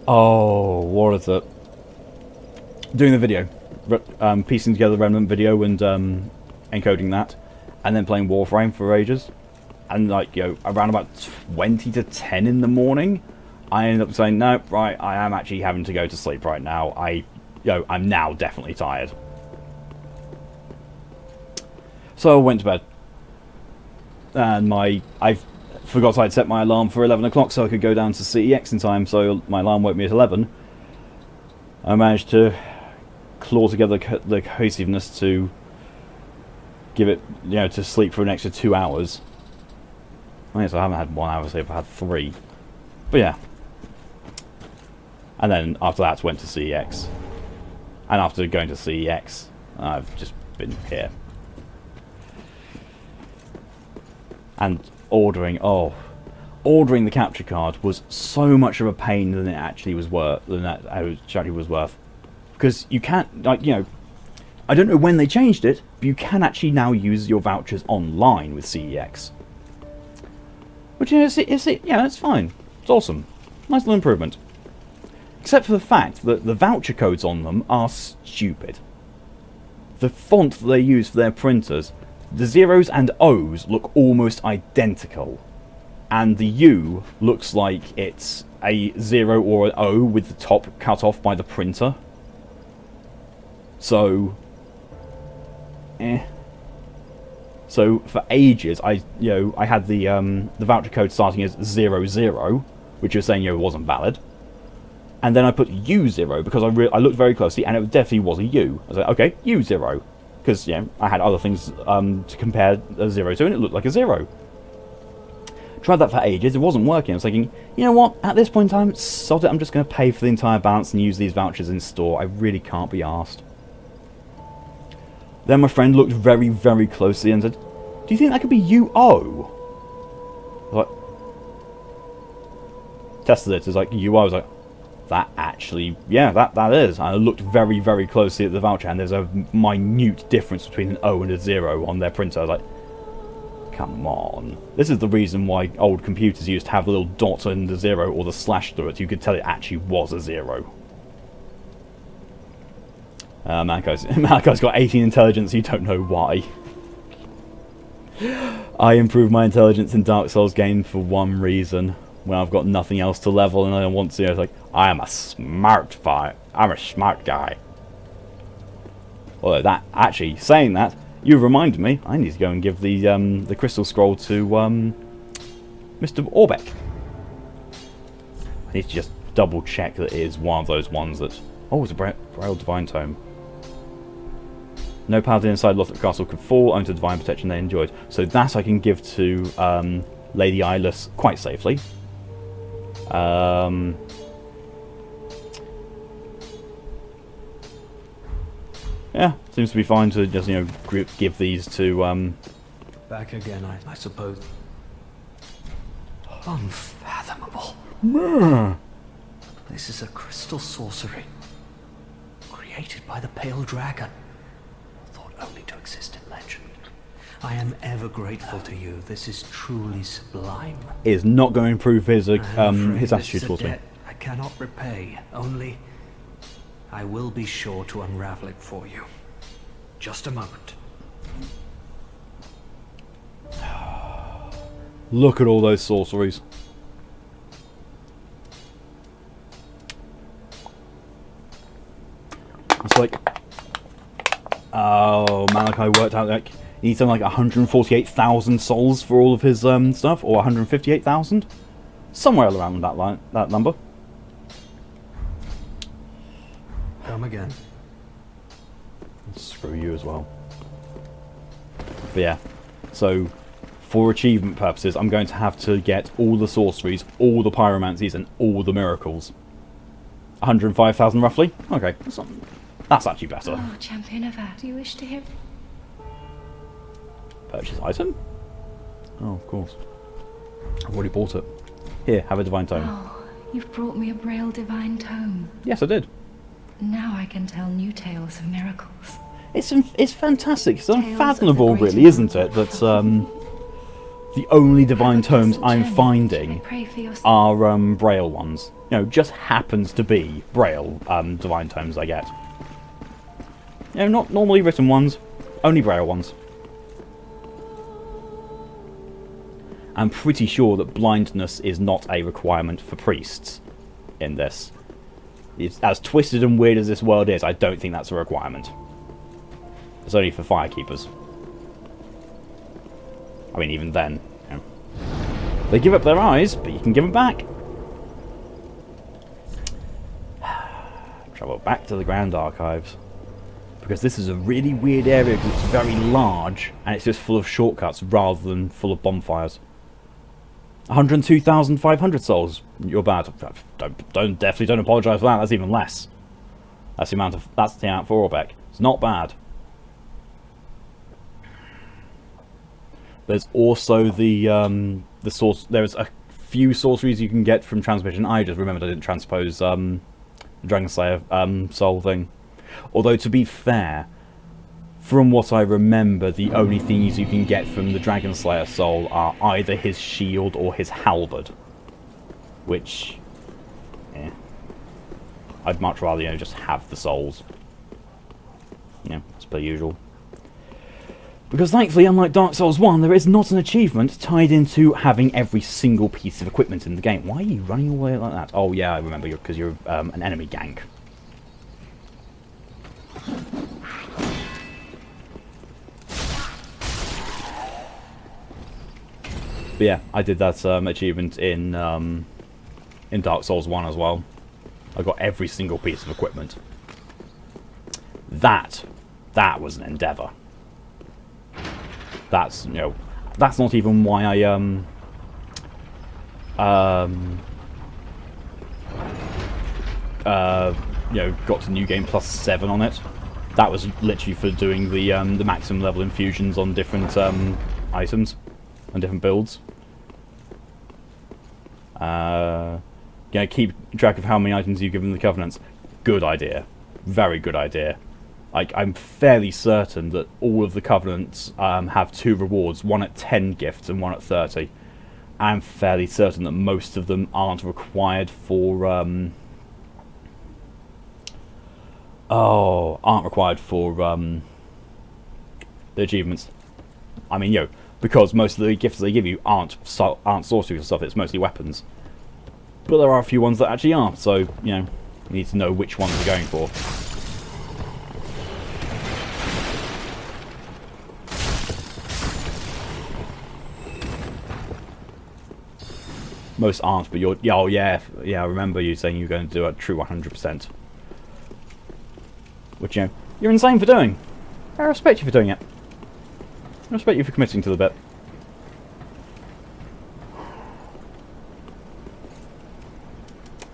oh, what is it? Doing the video, piecing together the Remnant video and encoding that, and then playing Warframe for ages. And like, you know, around about 20 to 10 in the morning, I ended up saying, no, right, I am actually having to go to sleep right now. I'm now definitely tired. So I went to bed. And I forgot I'd set my alarm for 11 o'clock so I could go down to CEX in time, so my alarm woke me at 11. I managed to claw together the cohesiveness to give it, you know, to sleep for an extra 2 hours. I guess I haven't had 1 hour sleep, I've had 3. But yeah. And then after that went to CEX. And after going to CEX, I've just been here. And ordering the capture card was so much of a pain than it actually was worth. Because you can't, like, you know, I don't know when they changed it, but you can actually now use your vouchers online with CEX. Which, you know, it's fine. It's awesome. Nice little improvement. Except for the fact that the voucher codes on them are stupid. The font that they use for their printers, the zeros and O's look almost identical. And the U looks like it's a 0 or an O with the top cut off by the printer. So, So for ages, I had the voucher code starting as 00, which was saying, you know, it wasn't valid. And then I put U0 because I looked very closely and it definitely was a U. I was like, okay, U0. Because, you know, I had other things to compare a 0 to and it looked like a 0. Tried that for ages, it wasn't working. I was thinking, you know what, at this point in time, sod it, I'm just going to pay for the entire balance and use these vouchers in store. I really can't be arsed. Then my friend looked very, very closely and said, do you think that could be UO? I was like, tested it, it was like UO. I was like, that actually, yeah, that is. And I looked very, very closely at the voucher and there's a minute difference between an O and a 0 on their printer. I was like, come on. This is the reason why old computers used to have a little dot and the 0 or the slash through it. You could tell it actually was a 0. Malachi's got 18 intelligence, you don't know why. I improve my intelligence in Dark Souls games for one reason. When I've got nothing else to level and I don't want to, it's like, I'm a smart guy. Although that, actually, saying that, you reminded me, I need to go and give the crystal scroll to Mr. Orbeck. I need to just double check that it is one of those ones that... Oh, it's a Braille Divine Tome. No paladin inside Lothrop Castle could fall under divine protection they enjoyed. So that I can give to Lady Eyeless quite safely. Yeah, seems to be fine to just, you know, give these to... Back again, I suppose. Unfathomable. This is a crystal sorcery. Created by the Pale Dragon. Thought only to exist in legend. I am ever grateful to you. This is truly sublime. Is not going to improve his attitude towards me. I cannot repay. Only, I will be sure to unravel it for you. Just a moment. Look at all those sorceries. It's like, oh, Malachi worked out like he needs something like 148,000 souls for all of his stuff, or 158,000, somewhere around that number. Come again. Screw you as well. But yeah, so for achievement purposes, I'm going to have to get all the sorceries, all the pyromancies, and all the miracles. 105,000 roughly? Okay, that's actually better. Oh, Champion of Art, do you wish to hear? Purchase item? Oh, of course. I've already bought it. Here, have a divine tome. Oh, you've brought me a Braille divine tome. Yes, I did. Now I can tell new tales of miracles. It's fantastic. It's Tales of the unfathomable, great really, isn't it? That the only divine tomes I'm finding Pray for your are Braille ones. You know, just happens to be Braille divine tomes I get. You know, not normally written ones, only Braille ones. I'm pretty sure that blindness is not a requirement for priests in this. It's, as twisted and weird as this world is, I don't think that's a requirement. It's only for firekeepers. I mean, even then, you know, they give up their eyes, but you can give them back. Travel back to the Grand Archives. Because this is a really weird area because it's very large and it's just full of shortcuts rather than full of bonfires. 102,500 souls. You're bad. Definitely don't apologise for that. That's even less. That's the amount for Orbeck. It's not bad. There's also the source. There's a few sorceries you can get from transmission. I just remembered I didn't transpose the Dragonslayer soul thing. Although to be fair, from what I remember, the only things you can get from the Dragonslayer soul are either his shield or his halberd. Which, yeah, I'd much rather, you know, just have the souls. You know, as per usual. Because thankfully, unlike Dark Souls 1, there is not an achievement tied into having every single piece of equipment in the game. Why are you running away like that? Oh yeah, I remember, because you're an enemy gank. But yeah, I did that achievement in Dark Souls 1 as well. I got every single piece of equipment. That was an endeavour. That's, you know, that's not even why I you know, got to New Game Plus 7 on it. That was literally for doing the maximum level infusions on different items and different builds. Yeah, keep track of how many items you've given the Covenants. Good idea. Very good idea. Like, I'm fairly certain that all of the Covenants have 2 rewards, one at 10 gifts and one at 30. I'm fairly certain that most of them aren't required for aren't required for the achievements. I mean, you know, because most of the gifts they give you aren't sorcery and stuff, it's mostly weapons. But there are a few ones that actually are, so, you know, you need to know which ones you're going for. Most aren't, but you're... Yeah, oh yeah, I remember you saying you're going to do a true 100%. Which, you know, you're insane for doing. I respect you for doing it. I respect you for committing to the bit.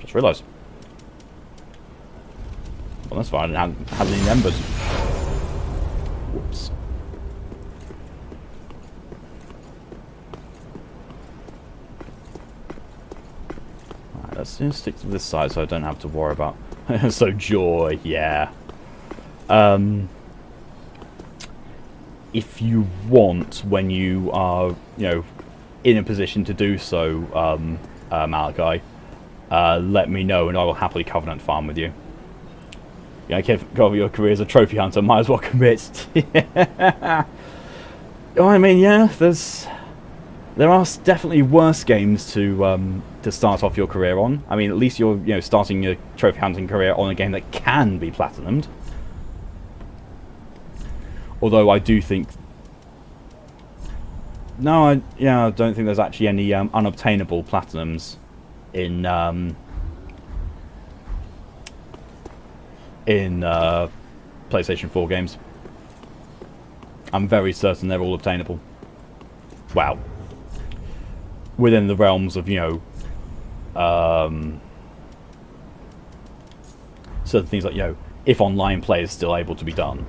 Just realised. Well, that's fine. I hadn't any numbers. Whoops. Alright, let's just stick to this side so I don't have to worry about... So, joy, yeah. If you want, when you are, you know, in a position to do so, Malachi, let me know and I will happily Covenant farm with you. You know, cover your career as a trophy hunter, might as well commit. Yeah. I mean, yeah, there are definitely worse games to start off your career on. I mean, at least you're, you know, starting your trophy hunting career on a game that can be platinumed. Although I do think... No, I don't think there's actually any unobtainable platinums in PlayStation 4 games. I'm very certain they're all obtainable. well, within the realms of, you know, certain things like, you know, if online play is still able to be done.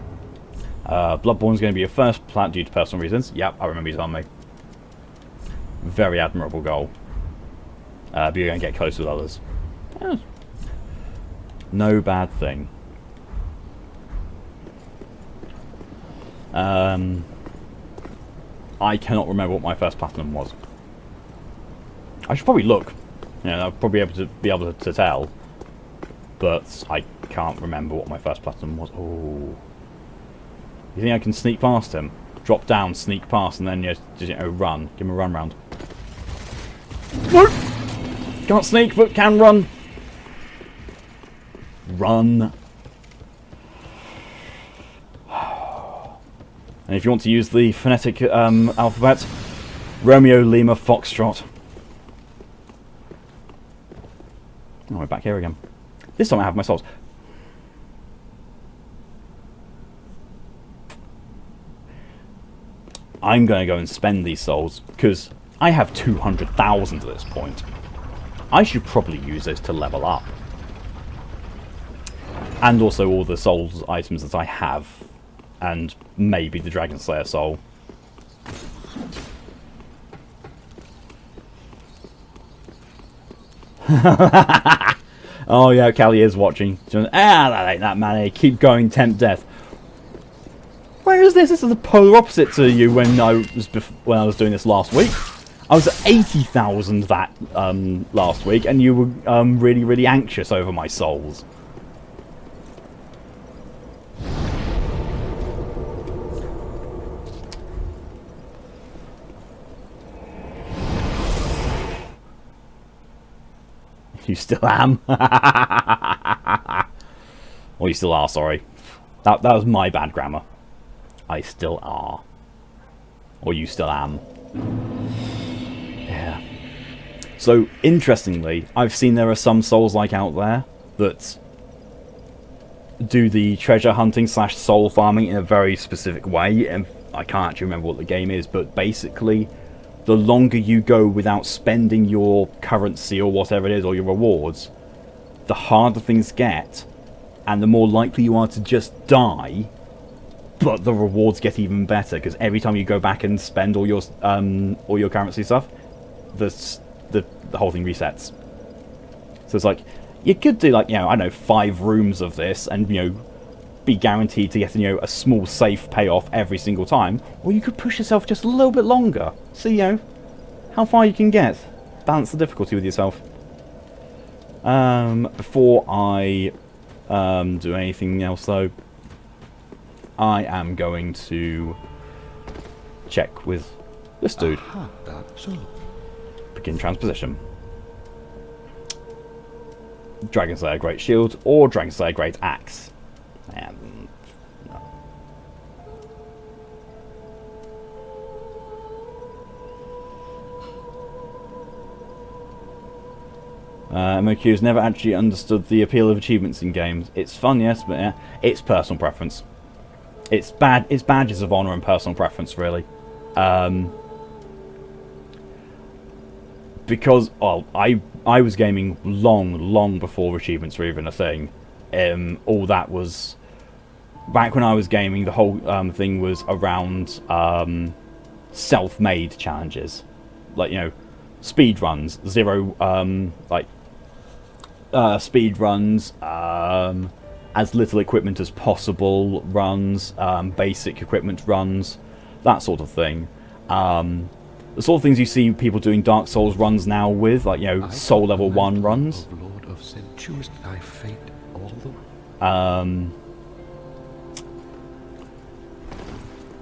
Bloodborne's going to be your first plant due to personal reasons. Yep, I remember you telling me. Very admirable goal. But you're going to get close with others. Yeah. No bad thing. I cannot remember what my first platinum was. I should probably look. You know, I'll probably be able to tell. But I can't remember what my first platinum was. Oh. You think I can sneak past him? Drop down, sneak past, and then just, you know, run. Give him a run round. Nope. Can't sneak, but can run. Run. And if you want to use the phonetic alphabet, Romeo, Lima, Foxtrot. Oh, we're back here again. This time I have my souls. I'm going to go and spend these souls, because I have 200,000 at this point. I should probably use those to level up. And also all the souls items that I have. And maybe the Dragonslayer soul. Oh yeah, Callie is watching. That ain't that many. Keep going, tempt death. Where is this? This is the polar opposite to you when I was doing this last week. I was at 80,000 that last week, and you were really, really anxious over my souls. You still am? Or you still are, sorry. That was my bad grammar. I still are. Or you still am. Yeah. So, interestingly, I've seen there are some Souls-like out there that do the treasure hunting / soul farming in a very specific way. And I can't actually remember what the game is, but basically, the longer you go without spending your currency or whatever it is, or your rewards, the harder things get, and the more likely you are to just die, but the rewards get even better, because every time you go back and spend all your currency stuff, the whole thing resets. So it's like, you could do, like, you know, I don't know, 5 rooms of this, and, you know, be guaranteed to get, you know, a small safe payoff every single time, or you could push yourself just a little bit longer. See, you know, how far you can get. Balance the difficulty with yourself. Before I do anything else, though, I am going to check with this dude. Begin transposition. Dragonslayer Great Shield or Dragonslayer Great Axe. No. MOQ has never actually understood the appeal of achievements in games. It's fun, yes, but yeah, it's personal preference. It's badges of honour and personal preference, really. Because, well, I was gaming long before achievements were even a thing. All that was... Back when I was gaming, the whole thing was around self-made challenges. Like, you know, speed runs, speed runs, as little equipment as possible runs, basic equipment runs, that sort of thing. The sort of things you see people doing Dark Souls runs now with, like, you know, Soul Level 1 runs. Lord of choose thy fate all the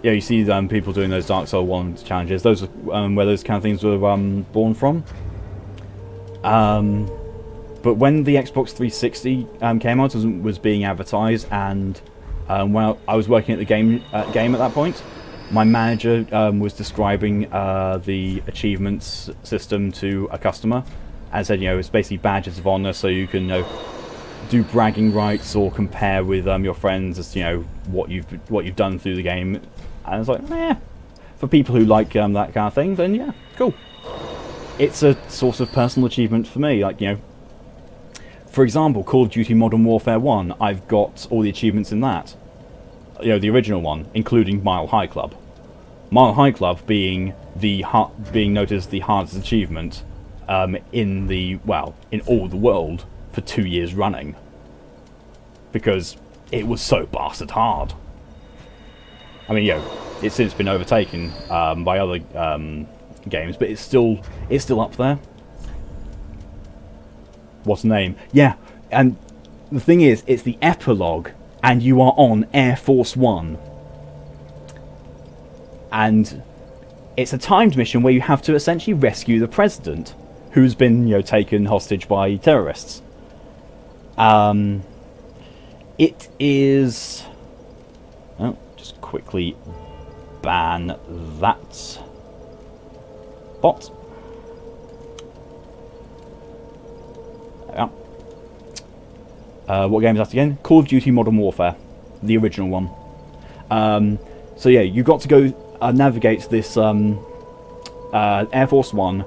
Yeah, you see people doing those Dark Souls 1 challenges. Those are where those kind of things were born from. But when the Xbox 360 came out, was being advertised, and when I was working at the game at that point, my manager was describing the achievements system to a customer, and said, you know, it's basically badges of honor, so you can, you know, do bragging rights or compare with your friends as to, you know, what you've done through the game. And I was like, eh, for people who like that kind of thing, then yeah, cool. It's a sort of personal achievement for me. Like, you know, for example, Call of Duty Modern Warfare 1, I've got all the achievements in that. You know, the original one, including Mile High Club. Mile High Club being noted as the hardest achievement in all the world for 2 years running, because it was so bastard hard. I mean, you know, it's since been overtaken by other games, but it's still up there. What's the name? Yeah, and the thing is, it's the epilogue, and you are on Air Force One. And it's a timed mission where you have to essentially rescue the president, who's been, you know, taken hostage by terrorists. It is... Oh, just quickly ban that bot. What game is that again? Call of Duty Modern Warfare, the original one. So yeah, you've got to go navigate this Air Force One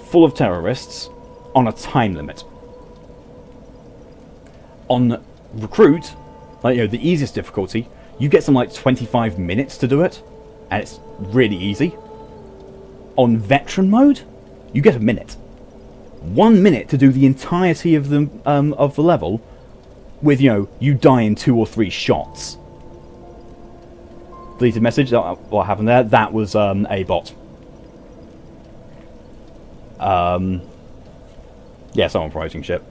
full of terrorists on a time limit. On Recruit, like, you know, the easiest difficulty, you get some like 25 minutes to do it, and it's really easy. On Veteran mode, you get a minute. 1 minute to do the entirety of the level, with, you know, you die in 2 or 3 shots. Deleted message. What happened there? That was a bot. Yeah, someone promoting shit.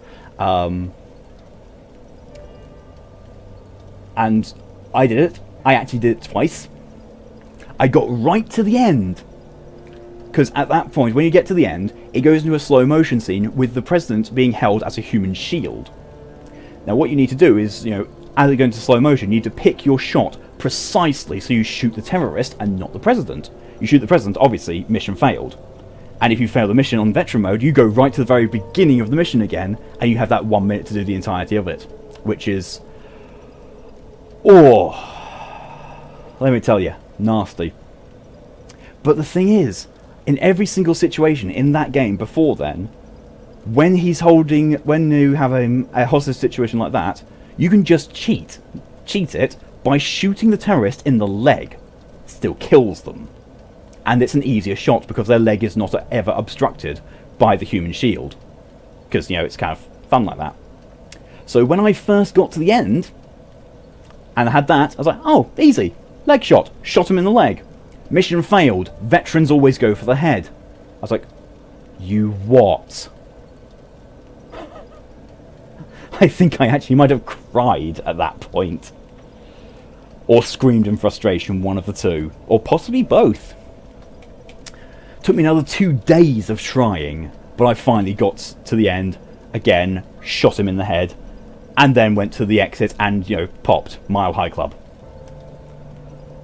And I did it. I actually did it twice. I got right to the end. Because at that point, when you get to the end, it goes into a slow motion scene with the president being held as a human shield. Now what you need to do is, you know, as you go into slow motion, you need to pick your shot precisely so you shoot the terrorist and not the president. You shoot the president, obviously, mission failed. And if you fail the mission on veteran mode, you go right to the very beginning of the mission again, and you have that 1 minute to do the entirety of it. Which is... oh, let me tell you, nasty. But the thing is, in every single situation in that game before then, when you have a hostage situation like that, you can just cheat it by shooting the terrorist in the leg. Still kills them. And it's an easier shot because their leg is not ever obstructed by the human shield. Because, you know, it's kind of fun like that. So when I first got to the end, and I had that, I was like, oh, easy. Leg shot. Shot him in the leg. Mission failed. Veterans always go for the head. I was like, you what? I think I actually might have cried at that point. Or screamed in frustration, one of the two. Or possibly both. Took me another 2 days of trying, but I finally got to the end. Again, shot him in the head. And then went to the exit and, you know, popped Mile High Club.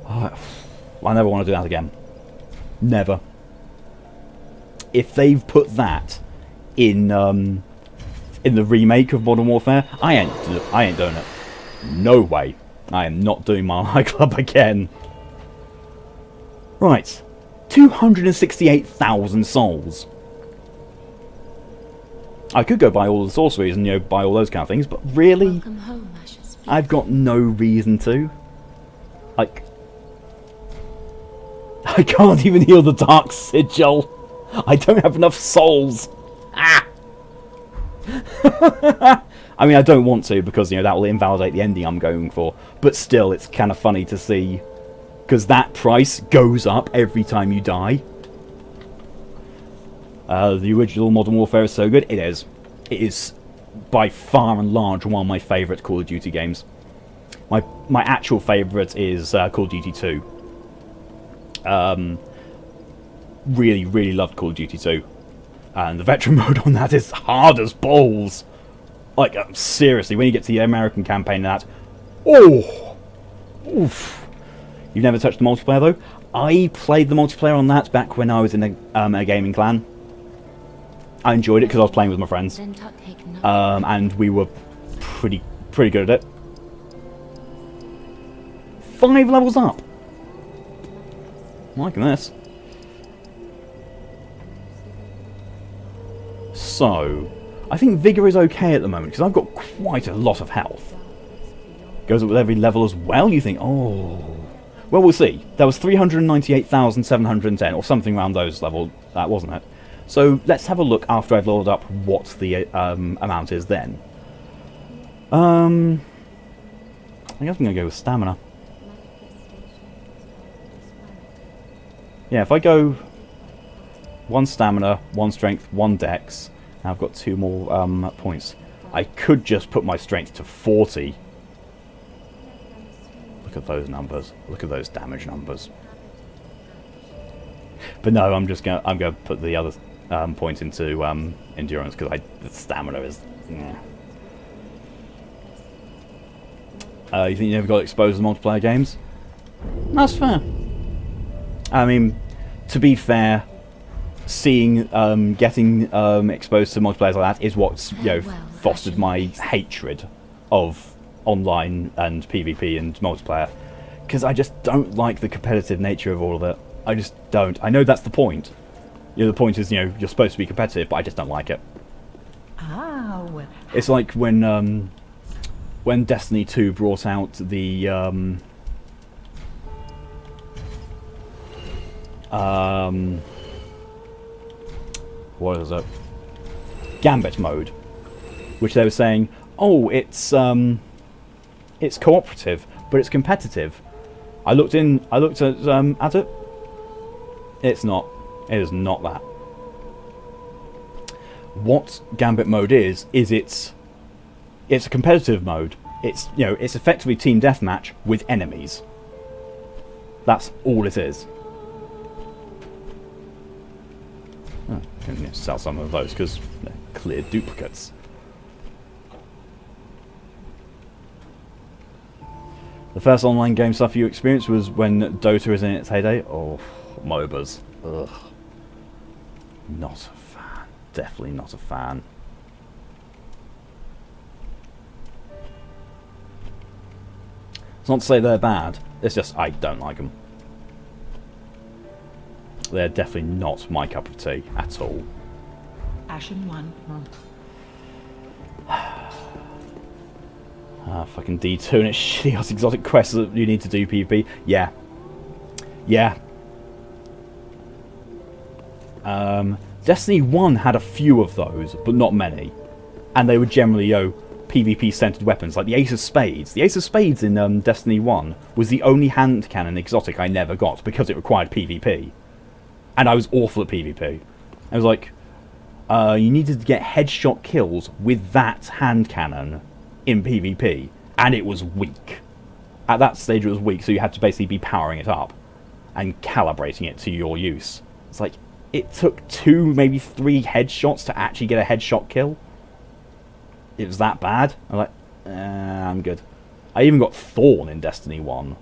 I never want to do that again. Never. If they've put that in the remake of Modern Warfare, I ain't doing it. No way. I am not doing Mile High Club again. Right. 268,000 souls. I could go buy all the sorceries and, you know, buy all those kind of things, but really, I've got no reason to. Like, I can't even heal the Dark Sigil. I don't have enough souls. Ah! I mean, I don't want to because, you know, that will invalidate the ending I'm going for. But still, it's kind of funny to see, because that price goes up every time you die. The original Modern Warfare is so good. It is. It is by far and large one of my favourite Call of Duty games. My actual favourite is Call of Duty 2. Really, really loved Call of Duty 2. And the veteran mode on that is hard as balls. Like, seriously, when you get to the American campaign and that... oh! Oof. You've never touched the multiplayer, though? I played the multiplayer on that back when I was in a gaming clan. I enjoyed it because I was playing with my friends. And we were pretty good at it. 5 levels up. I'm liking this. So, I think Vigour is okay at the moment, because I've got quite a lot of health. Goes up with every level as well, you think, oh... Well, we'll see. There was 398,710, or something around those levels, that wasn't it? So, let's have a look after I've leveled up what the amount is then. I guess I'm going to go with stamina. Yeah, if I go 1 stamina, 1 strength, 1 dex, now I've got 2 more points. I could just put my strength to 40. Look at those numbers. Look at those damage numbers. But no, I'm going to put the other point into endurance because the stamina is. Yeah. You think you never got exposed to multiplayer games? That's fair. I mean, to be fair, seeing, getting exposed to multiplayer like that is what's fostered my hatred of online and PvP and multiplayer, because I just don't like the competitive nature of all of it. I just don't. I know that's the point. The point is, you're supposed to be competitive, but I just don't like it. Ah, well. It's like when Destiny 2 brought out the what is it? Gambit mode, which they were saying, oh, it's cooperative, but it's competitive. I looked at it. It's not. It is not that. What Gambit mode is it's a competitive mode. It's it's effectively team deathmatch with enemies. That's all it is. Oh, I can sell some of those because they're clear duplicates. The first online game stuff you experienced was when Dota was in its heyday? Oh, MOBAs. Ugh. Not a fan. Definitely not a fan. It's not to say they're bad. It's just I don't like them. They're definitely not my cup of tea at all. Ashen 1. Fucking D2 and its shitty ass exotic quests that you need to do PvP. Yeah. Yeah. Destiny 1 had a few of those, but not many. And they were generally, PvP-centered weapons, like the Ace of Spades. The Ace of Spades in Destiny 1 was the only hand cannon exotic I never got, because it required PvP. And I was awful at PvP. I was like, you needed to get headshot kills with that hand cannon in PvP, and it was weak. At that stage it was weak, so you had to basically be powering it up and calibrating it to your use. It's like, it took 2, maybe 3 headshots to actually get a headshot kill. It was that bad. I'm like, I'm good. I even got Thorn in Destiny 1,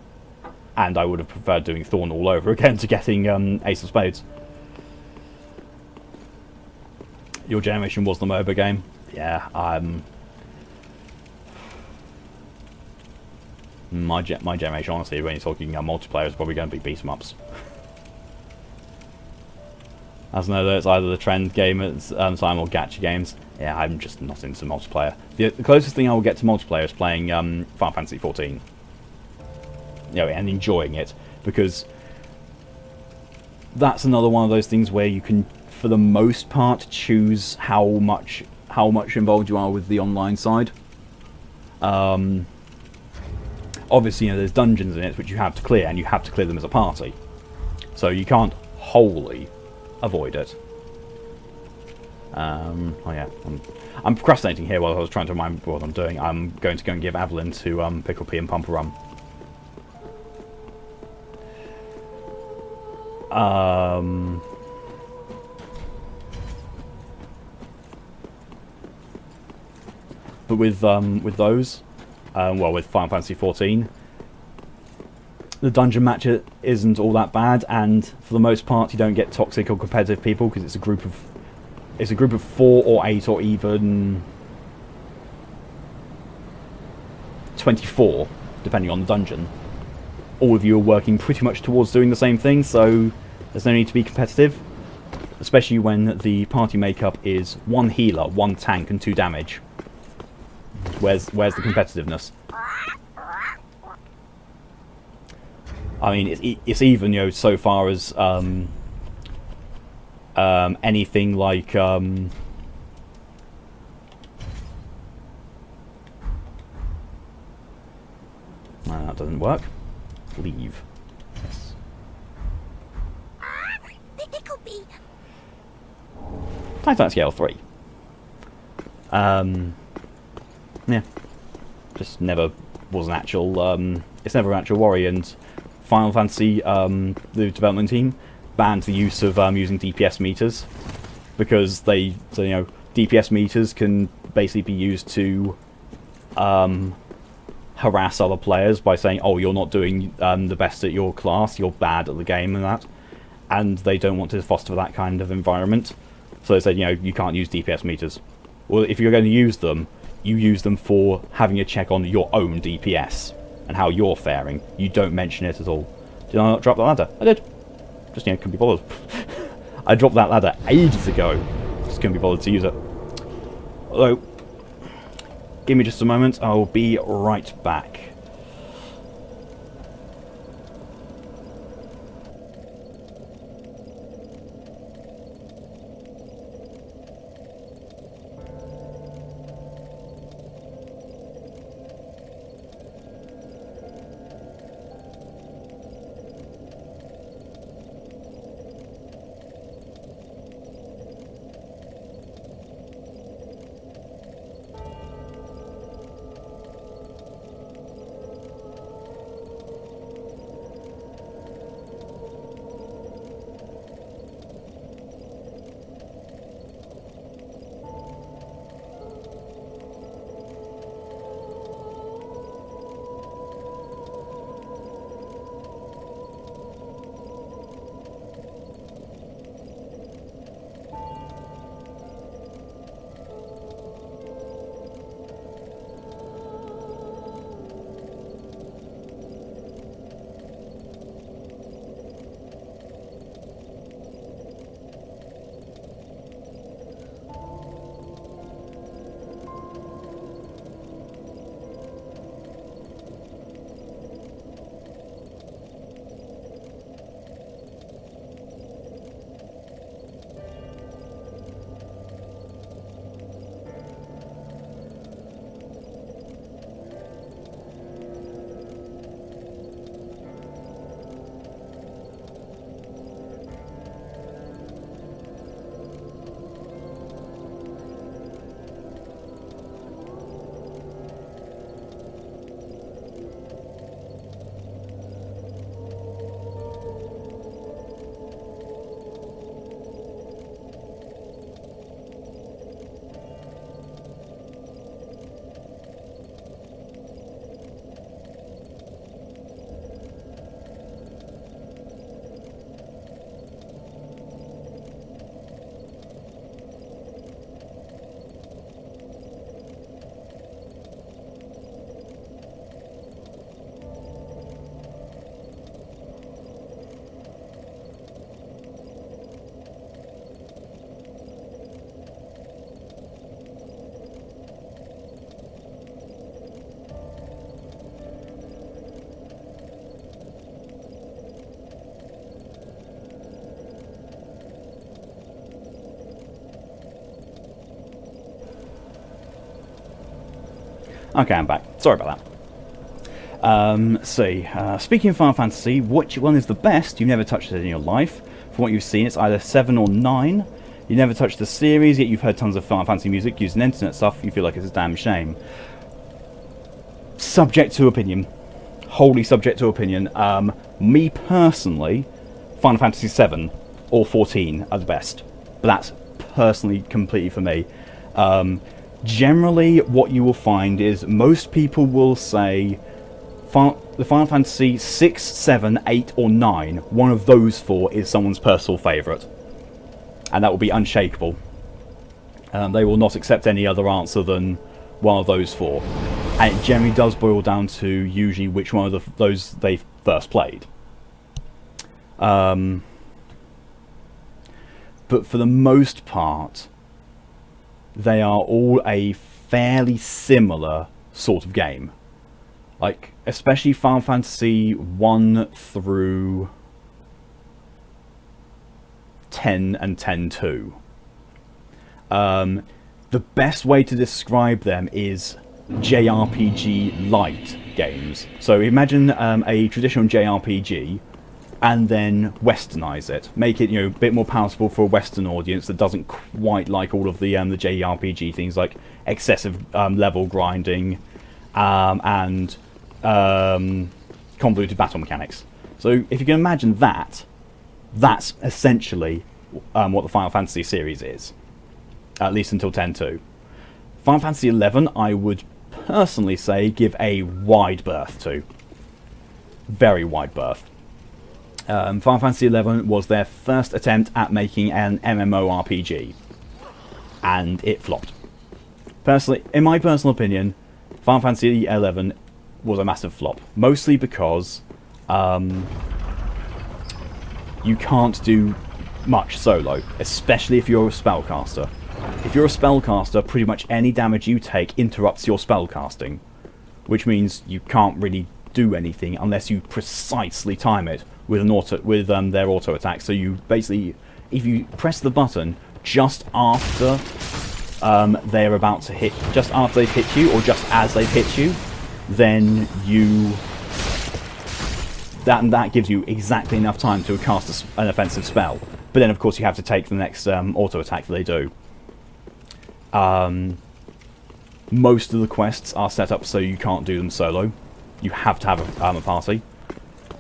and I would have preferred doing Thorn all over again to getting Ace of Spades. Your generation was the MOBA game? Yeah, my generation, honestly, when you're talking multiplayer, is probably going to be beat-em-ups. As I know, it's either the trend game at time or gacha games. Yeah, I'm just not into multiplayer. The closest thing I will get to multiplayer is playing Final Fantasy 14. And enjoying it, because that's another one of those things where you can, for the most part, choose how much involved you are with the online side. Obviously, there's dungeons in it which you have to clear, and you have to clear them as a party. So you can't wholly avoid it. Oh yeah, I'm procrastinating here while I was trying to remind what I'm doing. I'm going to go and give Evelyn to Pickle Pea and Pump a Rum. But with those, well, with Final Fantasy 14, the dungeon match isn't all that bad, and for the most part, you don't get toxic or competitive people because it's a group of 4 or 8 or even 24, depending on the dungeon. all of you are working pretty much towards doing the same thing, so there's no need to be competitive. Especially when the party makeup is 1 healer, 1 tank, and 2 damage. Where's the competitiveness? I mean, it's even, you know, so far as anything like no, that doesn't work. Leave. Yes. Titan scale 3. Yeah. Just never was an actual. It's never an actual worry, and Final Fantasy, the development team, banned the use of using DPS meters because you know, DPS meters can basically be used to harass other players by saying, "Oh, you're not doing the best at your class, you're bad at the game," and that. And they don't want to foster that kind of environment, so they said, you know, you can't use DPS meters. Well, if you're going to use them, you use them for having a check on your own DPS and how you're faring. You don't mention it at all. Did I not drop the ladder? I did. Just, you know, couldn't be bothered. I dropped that ladder ages ago. Just couldn't be bothered to use it. Although, give me just a moment. I'll be right back. Okay, I'm back. Sorry about that. Let's see. Speaking of Final Fantasy, which one is the best? You've never touched it in your life. From what you've seen, it's either 7 or 9. You never touched the series, yet you've heard tons of Final Fantasy music using internet stuff. You feel like it's a damn shame. Subject to opinion. Wholly subject to opinion. Me personally, Final Fantasy 7 or 14 are the best. But that's personally completely for me. Generally, what you will find is most people will say the Final Fantasy 6, 7, 8 or 9, one of those 4 is someone's personal favourite. And that will be unshakable. They will not accept any other answer than one of those four. And it generally does boil down to usually which one of those they first played. But for the most part, they are all a fairly similar sort of game. Like, especially Final Fantasy 1 through 10 and 10-2. The best way to describe them is JRPG light games. So imagine a traditional JRPG and then westernize it, make it, you know, a bit more palatable for a Western audience that doesn't quite like all of the JRPG things like excessive level grinding and convoluted battle mechanics. So if you can imagine that, that's essentially what the Final Fantasy series is, at least until 10-2. Final Fantasy 11, I would personally say give a wide berth to. Very wide berth. Final Fantasy 11 was their first attempt at making an MMORPG, and it flopped. Personally, in my personal opinion, Final Fantasy 11 was a massive flop, mostly because you can't do much solo, especially if you're a spellcaster. If you're a spellcaster, pretty much any damage you take interrupts your spellcasting, which means you can't really do anything unless you precisely time it with their auto attack. So you basically, if you press the button just after they're about to hit, just after they've hit you, or just as they've hit you, then that gives you exactly enough time to cast an offensive spell. But then, of course, you have to take the next auto attack that they do. Most of the quests are set up so you can't do them solo. You have to have a party.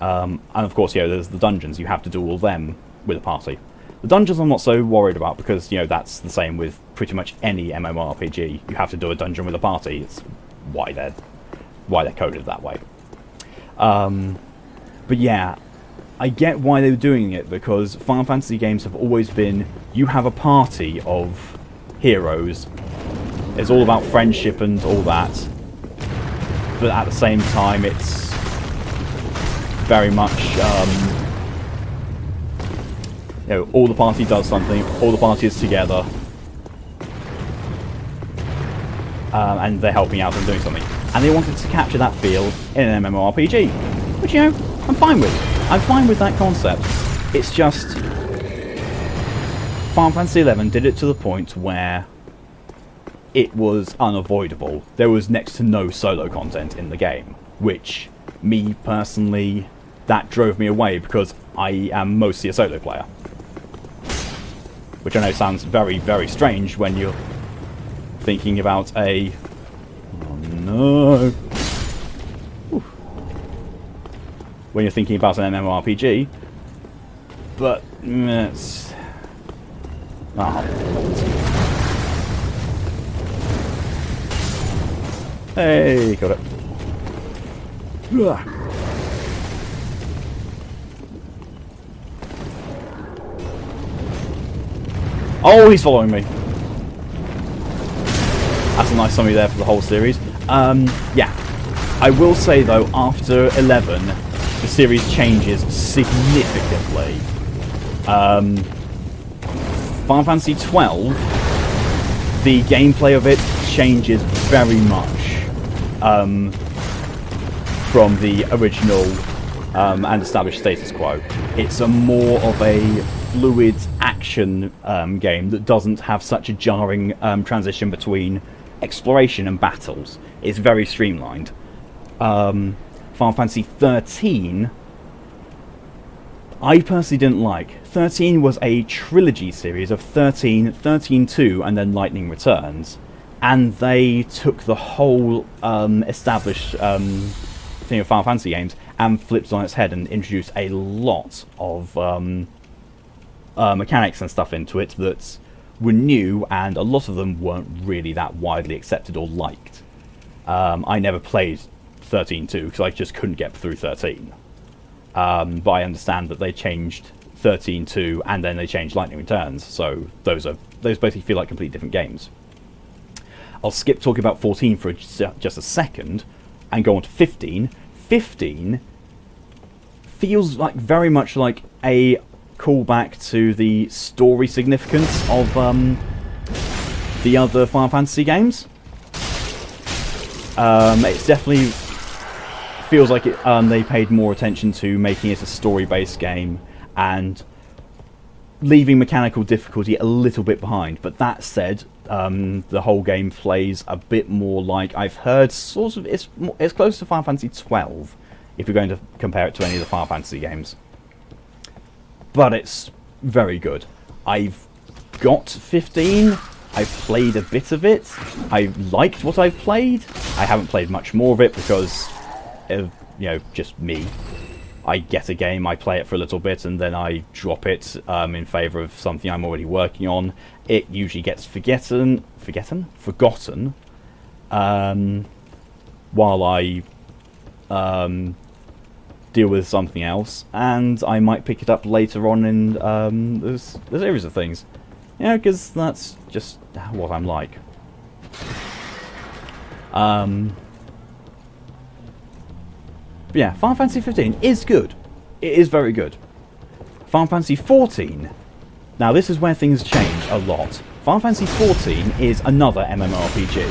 And of course, you know, there's the dungeons. You have to do all of them with a party. The dungeons I'm not so worried about because, you know, that's the same with pretty much any MMORPG. You have to do a dungeon with a party. It's why they're coded that way. But yeah, I get why they were doing it, because Final Fantasy games have always been, you have a party of heroes. It's all about friendship and all that. But at the same time, it's very much, you know, all the party does something, all the party is together, and they're helping out and doing something. And they wanted to capture that feel in an MMORPG, which, you know, I'm fine with. I'm fine with that concept. It's just Final Fantasy XI did it to the point where it was unavoidable. There was next to no solo content in the game, which, me personally, that drove me away because I am mostly a solo player. Which I know sounds very, very strange when you're thinking about a... Oh no! Whew. When you're thinking about an MMORPG, but it's... Oh. Hey, got it. Ugh. Oh, he's following me. That's a nice summary there for the whole series. Yeah. I will say though, after 11, the series changes significantly. Final Fantasy 12, the gameplay of it changes very much from the original and established status quo. It's a more of a fluid action game that doesn't have such a jarring transition between exploration and battles. It's very streamlined. Final Fantasy 13, I personally didn't like. 13 was a trilogy series of 13, 13-2, and then Lightning Returns. And they took the whole established thing of Final Fantasy games and flipped it on its head and introduced a lot of mechanics and stuff into it that were new, and a lot of them weren't really that widely accepted or liked. I never played 13-2 because I just couldn't get through 13. But I understand that they changed 13-2 and then they changed Lightning Returns, so those basically feel like completely different games. I'll skip talking about 14 for just a second and go on to 15. 15 feels like very much like a callback to the story significance of the other Final Fantasy games. It's definitely feels like they paid more attention to making it a story-based game and leaving mechanical difficulty a little bit behind. But that said, the whole game plays a bit more like, I've heard, sort of, it's close to Final Fantasy 12 if you're going to compare it to any of the Final Fantasy games. But it's very good. I've got 15. I've played a bit of it. I liked what I've played. I haven't played much more of it because, just me. I get a game, I play it for a little bit, and then I drop it in favour of something I'm already working on. It usually gets forgotten, while I deal with something else, and I might pick it up later on in the series of things. Because that's just what I'm like. But yeah, Final Fantasy 15 is good. It is very good. Final Fantasy 14. Now this is where things change a lot. Final Fantasy 14 is another MMORPG.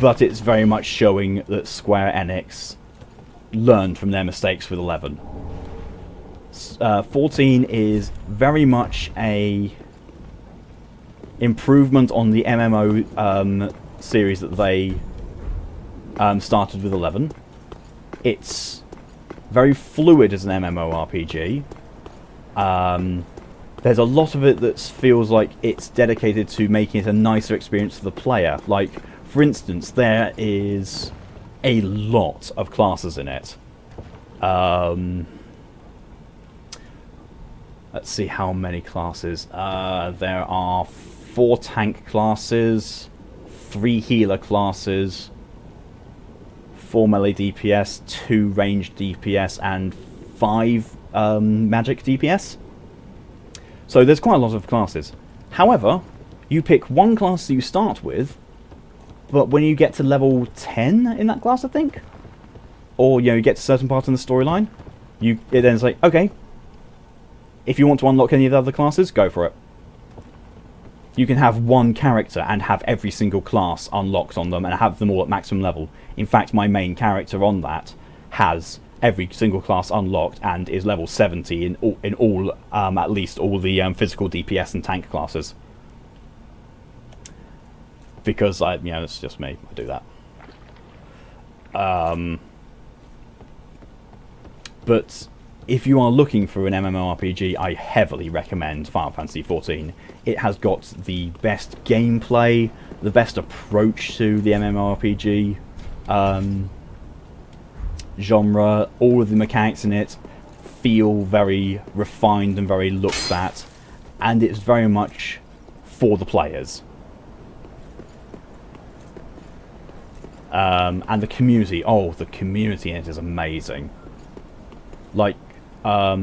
But it's very much showing that Square Enix learned from their mistakes with 11. 14 is very much a improvement on the MMO series that they started with 11. It's very fluid as an MMORPG. There's a lot of it that feels like it's dedicated to making it a nicer experience for the player. Like, for instance, there is a lot of classes in it. Let's see how many classes. There are 4 tank classes, 3 healer classes, 4 melee DPS, 2 ranged DPS, and 5 magic DPS. So there's quite a lot of classes. However, you pick one class that you start with, but when you get to level 10 in that class, I think, or you get to a certain part in the storyline, it then is like, okay, if you want to unlock any of the other classes, go for it. You can have one character and have every single class unlocked on them and have them all at maximum level. In fact, my main character on that has every single class unlocked and is level 70 in all at least all the physical DPS and tank classes. Because it's just me. I do that. But if you are looking for an MMORPG, I heavily recommend Final Fantasy XIV. It has got the best gameplay, the best approach to the MMORPG genre. All of the mechanics in it feel very refined and very looked at, and it's very much for the players. And the community, the community in it is amazing. Like, I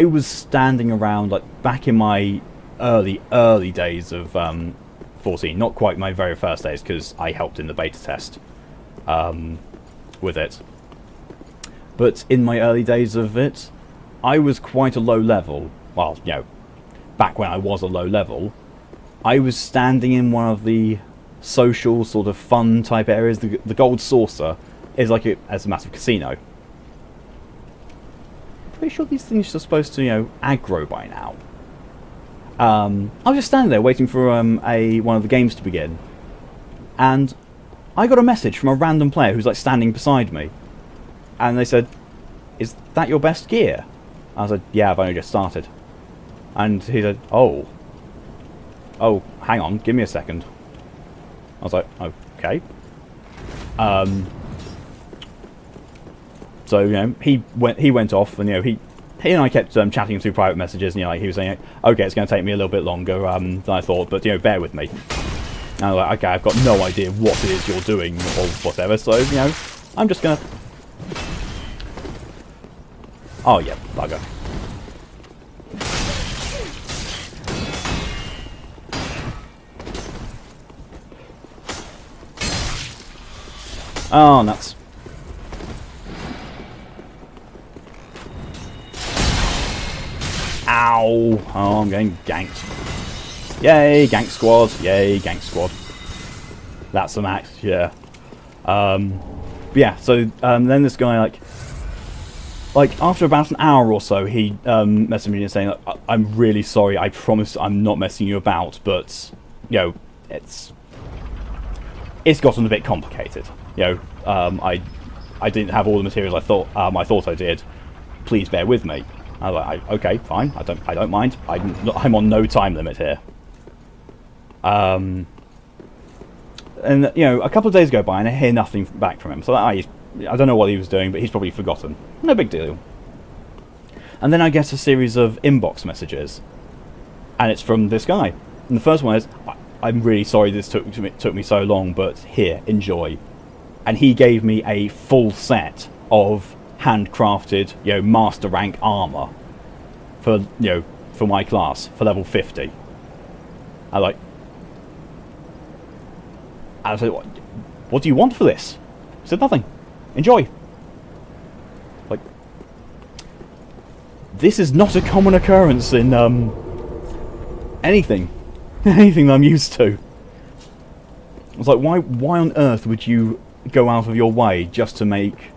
was standing around, like, back in my early days of 14, not quite my very first days, because I helped in the beta test with it. But in my early days of it, I was quite a low level. Well, back when I was a low level, I was standing in one of the social, sort of fun type areas. The Gold Saucer is like as a massive casino. Pretty sure these things are supposed to, aggro by now. I was just standing there waiting for one of the games to begin, and I got a message from a random player who's like standing beside me, and they said, "Is that your best gear?" I said, "Yeah, I've only just started." And he said, "Oh, hang on, give me a second." I was like, "Okay." So he went off, and he and I kept chatting through private messages, and he was saying, "Okay, it's going to take me a little bit longer than I thought, but bear with me." And I was like, "Okay, I've got no idea what it is you're doing or whatever, so I'm just gonna." Oh yeah, bugger. Oh, nuts. Ow! Oh, I'm getting ganked. Yay, gank squad. Yay, gank squad. That's the max, yeah. But yeah, so then this guy, like after about an hour or so, he messaged me and saying, I'm really sorry, I promise I'm not messing you about, but, you know, it's gotten a bit complicated. You know, I didn't have all the materials I thought I did. Please bear with me. I was like, okay, fine. I don't mind. I'm on no time limit here. And you know, a couple of days go by and I hear nothing back from him. So I don't know what he was doing, but he's probably forgotten. No big deal. And then I get a series of inbox messages, and it's from this guy. And the first one is, I'm really sorry this took me so long, but here, enjoy. And he gave me a full set of handcrafted, you know, master rank armor for, you know, for my class for level 50. I was like, what do you want for this? He said, nothing. Enjoy. Like, this is not a common occurrence in anything that I'm used to. I was like, why on earth would you go out of your way just to make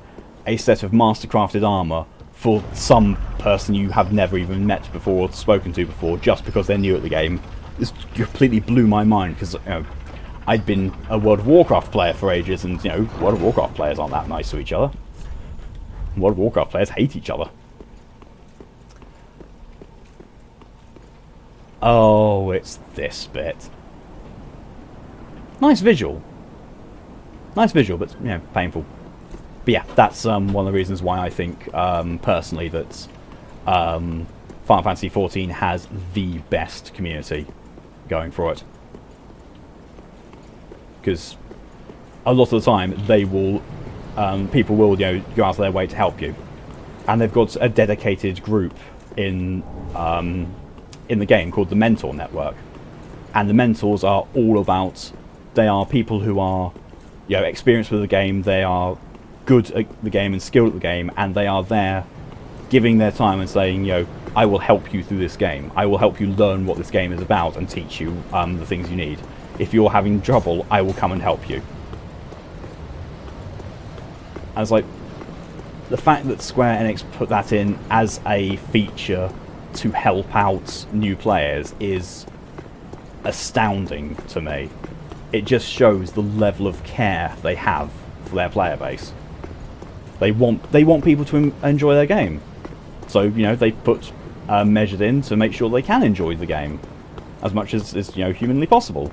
a set of mastercrafted armor for some person you have never even met before or spoken to before, just because they're new at the game? This completely blew my mind, because, you know, I'd been a World of Warcraft player for ages, and, you know, World of Warcraft players aren't that nice to each other. World of Warcraft players hate each other. Oh, it's this bit. Nice visual. Nice visual, but, you know, painful. But yeah, that's one of the reasons why I think, personally, that Final Fantasy XIV has the best community going for it. Because a lot of the time, they will, people will, you know, go out of their way to help you, and they've got a dedicated group in the game called the Mentor Network, and the mentors are all about. They are people who are, you know, experienced with the game. They are good at the game and skilled at the game, and they are there, giving their time and saying, you know, I will help you through this game. I will help you learn what this game is about and teach you the things you need. If you're having trouble, I will come and help you. I was like, the fact that Square Enix put that in as a feature to help out new players is astounding to me. It just shows the level of care they have for their player base. They want people to enjoy their game. So, you know, they put measures in to make sure they can enjoy the game as much as is, you know, humanly possible.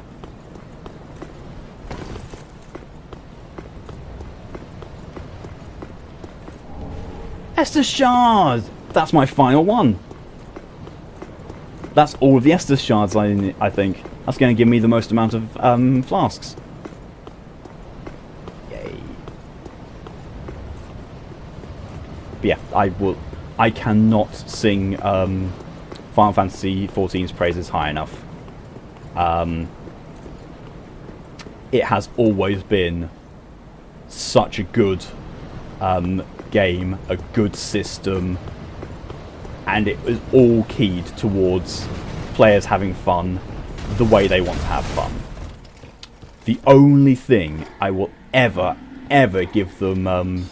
Estus Shard! That's my final one. That's all of the Estus Shards I think. That's going to give me the most amount of flasks. Yay. But yeah, I cannot sing Final Fantasy XIV's praises high enough. It has always been such a good game, a good system, and it was all keyed towards players having fun the way they want to have fun. The only thing I will ever give them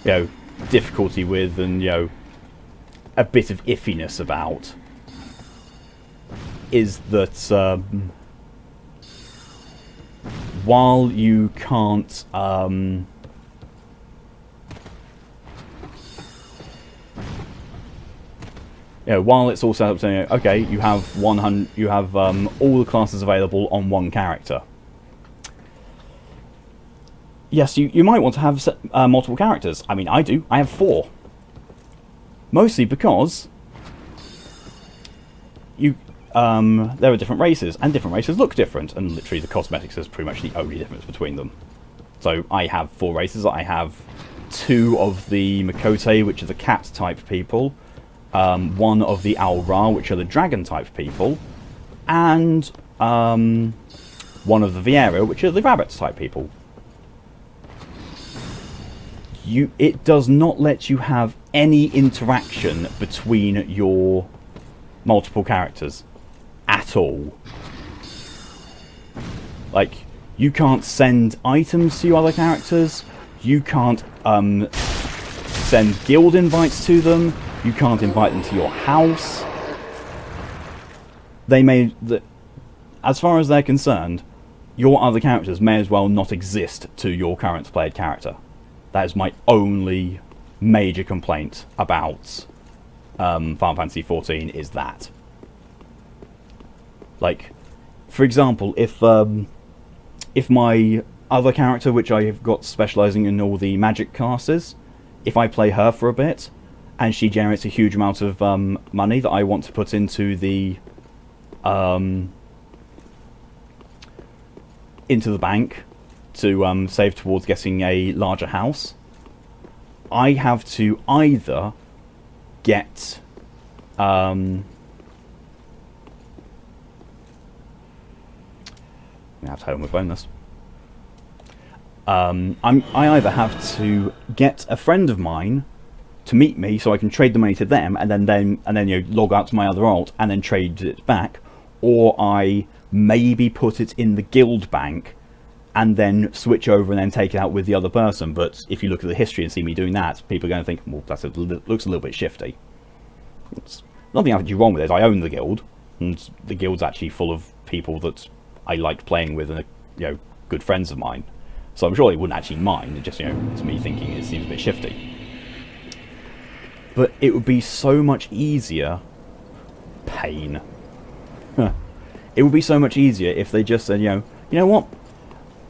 you know, difficulty with, and, you know, a bit of iffiness about, is that while you can't you know, while it's all set up saying, okay, you have 100, you have all the classes available on one character. Yes, you might want to have multiple characters. I mean, I do. I have 4. Mostly because there are different races, and different races look different, and literally the cosmetics is pretty much the only difference between them. So I have 4 races. I have 2 of the Makote, which are the cat-type people, 1 of the Al-Ra, which are the dragon-type people, and 1 of the Viera, which are the rabbit-type people. it does not let you have any interaction between your multiple characters at all. Like, you can't send items to your other characters, you can't send guild invites to them, you can't invite them to your house. They made the, as far as they're concerned, your other characters may as well not exist to your current played character. That is my only major complaint about Final Fantasy XIV, is that. Like, for example, if my other character, which I have got specialising in all the magic classes, if I play her for a bit, and she generates a huge amount of money that I want to put into the bank to save towards getting a larger house, I have to either get I have to home with bonus. I either have to get a friend of mine to meet me so I can trade the money to them, and then you know, log out to my other alt and then trade it back, or I maybe put it in the guild bank and then switch over and then take it out with the other person. But if you look at the history and see me doing that, people are going to think, well, that looks a little bit shifty. It's nothing actually wrong with it. I own the guild, and the guild's actually full of people that I liked playing with and are, you know, good friends of mine. So I'm sure they wouldn't actually mind. It just, you know, it's me thinking it seems a bit shifty. But it would be so much easier. Pain. It would be so much easier if they just said, you know what?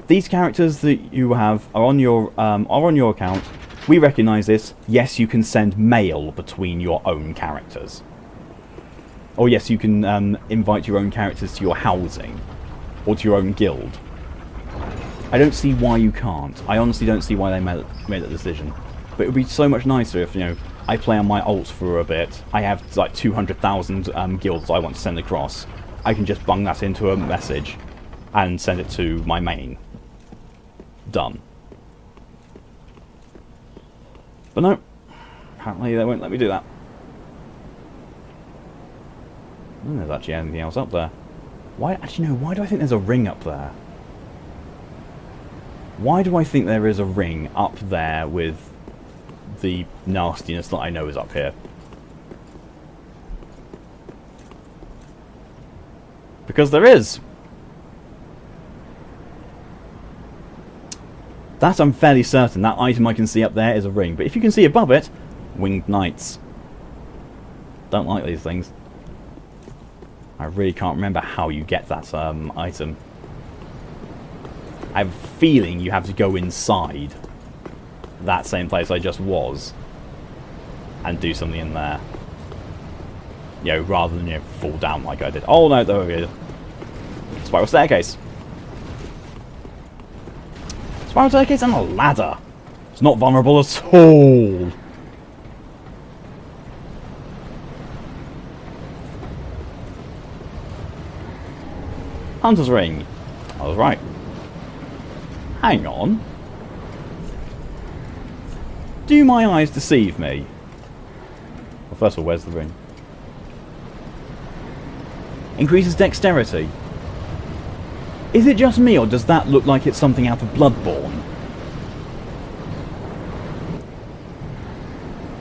These characters that you have are on your account. We recognise this. Yes, you can send mail between your own characters. Or yes, you can invite your own characters to your housing or to your own guild. I don't see why you can't. I honestly don't see why they made that decision. But it would be so much nicer if, you know, I play on my alt for a bit. I have like 200,000 guilds I want to send across. I can just bung that into a message and send it to my main. Done. But no, apparently they won't let me do that. I don't think there's actually anything else up there. Why? Actually, no. Why do I think there's a ring up there? Why do I think there is a ring up there with the nastiness that I know is up here? Because there is. That I'm fairly certain. That item I can see up there is a ring. But if you can see above it, winged knights. Don't like these things. I really can't remember how you get that item. I have a feeling you have to go inside that same place I just was and do something in there. You know, rather than, you know, fall down like I did. Oh no, there we go. Spiral staircase. Spiral staircase and a ladder. It's not vulnerable at all. Hunter's ring. I was right. Hang on. Do my eyes deceive me? Well, first of all, where's the ring? Increases dexterity. Is it just me, or does that look like it's something out of Bloodborne?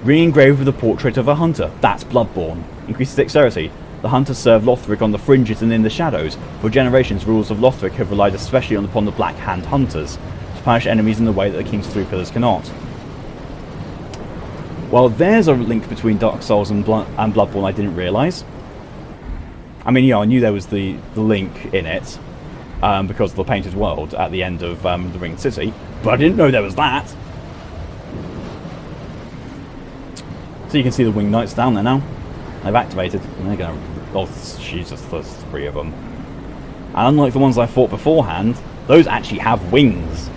Ring engraved with a portrait of a hunter. That's Bloodborne. Increases dexterity. The hunters serve Lothric on the fringes and in the shadows. For generations, rulers of Lothric have relied especially upon the Black Hand hunters to punish enemies in the way that the King's Three Pillars cannot. Well, there's a link between Dark Souls and Bloodborne I didn't realise. I mean, yeah, I knew there was the link in it because of the painted world at the end of the Ringed City, but I didn't know there was that. So you can see the Winged Knights down there now. They've activated, and they're going to... Oh, Jesus, there's 3 of them. And unlike the ones I fought beforehand, those actually have wings.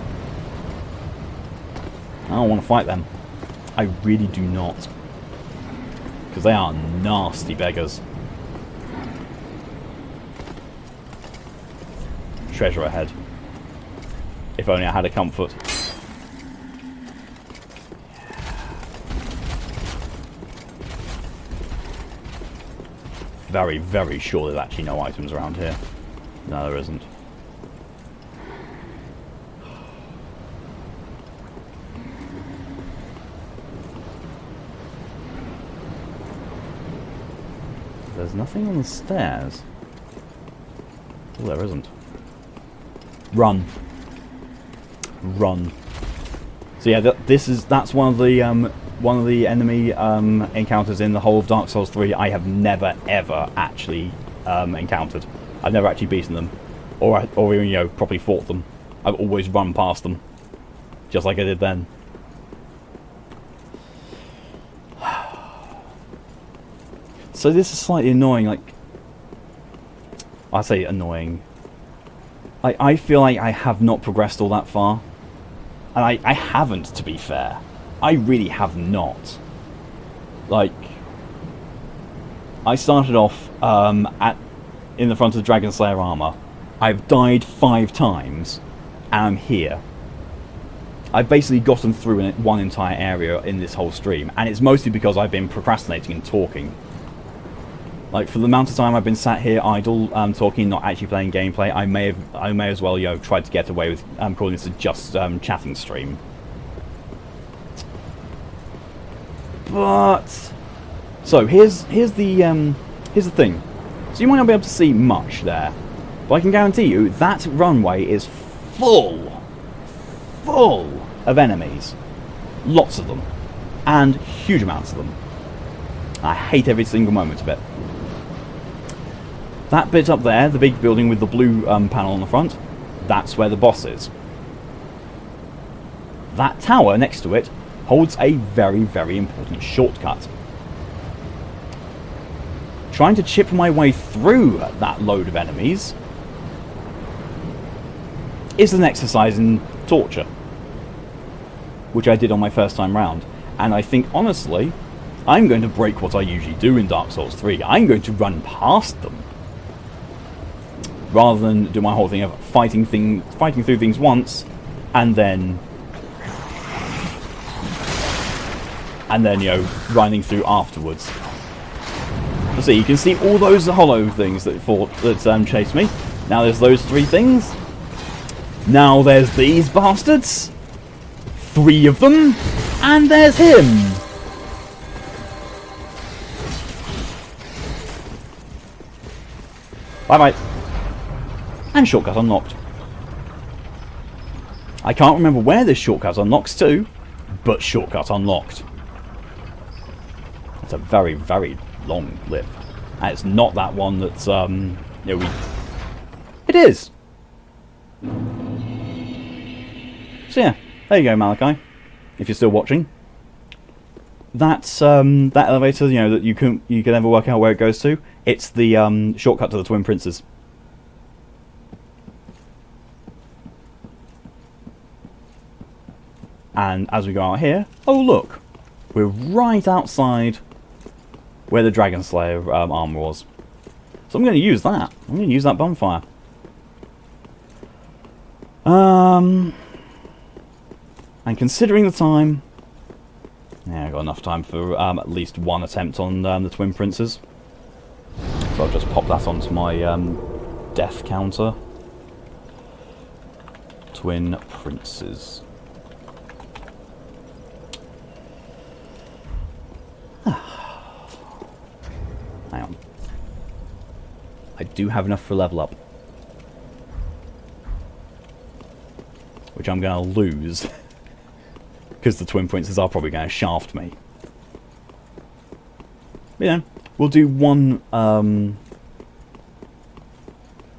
I don't want to fight them. I really do not. Because they are nasty beggars. Treasure ahead. If only I had a comfort. very, very sure there's actually no items around here. No, there isn't. There's nothing on the stairs. Well, there isn't. Run. Run. So yeah, that's one of the enemy encounters in the whole of Dark Souls 3 I have never ever actually encountered. I've never actually beaten them, or even, you know, properly fought them. I've always run past them, just like I did then. So this is slightly annoying. Like, I say annoying. I feel like I have not progressed all that far. And I haven't, to be fair. I really have not. Like, I started off in the front of the Dragonslayer armour. I've died 5 times, and I'm here. I've basically gotten through one entire area in this whole stream, and it's mostly because I've been procrastinating and talking. Like, for the amount of time I've been sat here idle, talking, not actually playing gameplay, I may as well, you know, try to get away with calling this a just chatting stream. But so here's the thing. So you might not be able to see much there, but I can guarantee you that runway is full of enemies, lots of them, and huge amounts of them. I hate every single moment of it. That bit up there, the big building with the blue panel on the front, that's where the boss is. That tower next to it holds a very, very important shortcut. Trying to chip my way through that load of enemies is an exercise in torture, which I did on my first time round. And I think, honestly, I'm going to break what I usually do in Dark Souls 3. I'm going to run past them, rather than do my whole thing of fighting through things once, and then you know, running through afterwards. So you can see all those hollow things that chased me. Now there's those 3 things. Now there's these bastards. 3 of them, and there's him. Bye bye. And shortcut unlocked. I can't remember where this shortcut unlocks to, but shortcut unlocked. It's a very, very long lift. And it's not that one that's, you know, It is! So yeah, there you go, Malachi. If you're still watching. That's, that elevator, you know, that you can never work out where it goes to. It's the, shortcut to the Twin Princes. And as we go out here, oh look, we're right outside where the Dragonslayer armour was. So I'm going to use that. I'm going to use that bonfire. And considering the time, yeah, I've got enough time for at least one attempt on the Twin Princes. So I'll just pop that onto my death counter. Twin Princes. Hang on. I do have enough for level up. Which I'm going to lose. Because the Twin Princes are probably going to shaft me. But, you know, we'll do one...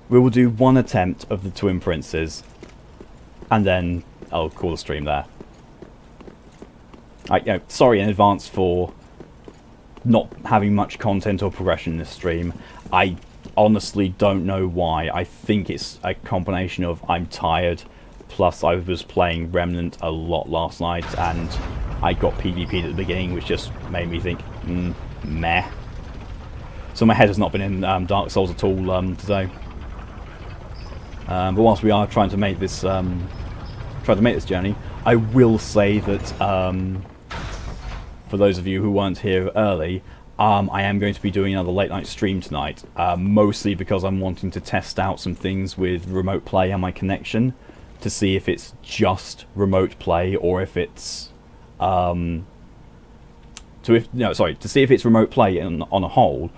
we will do one attempt of the Twin Princes. And then I'll call the stream there. You know, sorry in advance for not having much content or progression in this stream. I honestly don't know why. I think it's a combination of I'm tired, plus I was playing Remnant a lot last night, and I got PvP'd at the beginning, which just made me think, meh. So my head has not been in Dark Souls at all today. But whilst we are trying to make this journey, I will say that for those of you who weren't here early, I am going to be doing another late night stream tonight, mostly because I'm wanting to test out some things with remote play and my connection to see if it's just remote play or if it's to see if it's remote play on a whole,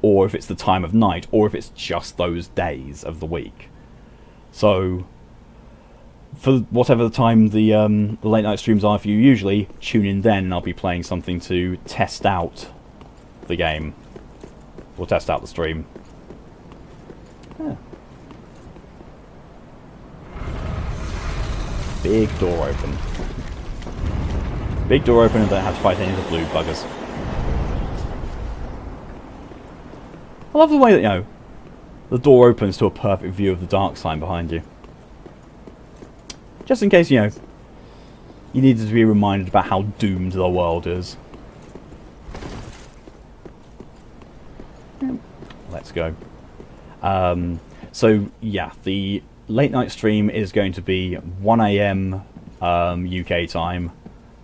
or if it's the time of night, or if it's just those days of the week. So for whatever the time the late night streams are for you usually, tune in then and I'll be playing something to test out the game. We'll test out the stream. Yeah. Big door open. Big door open and don't have to fight any of the blue buggers. I love the way that, you know, the door opens to a perfect view of the dark sign behind you. Just in case, you know, you needed to be reminded about how doomed the world is. Let's go. So, yeah, the late night stream is going to be 1 AM UK time,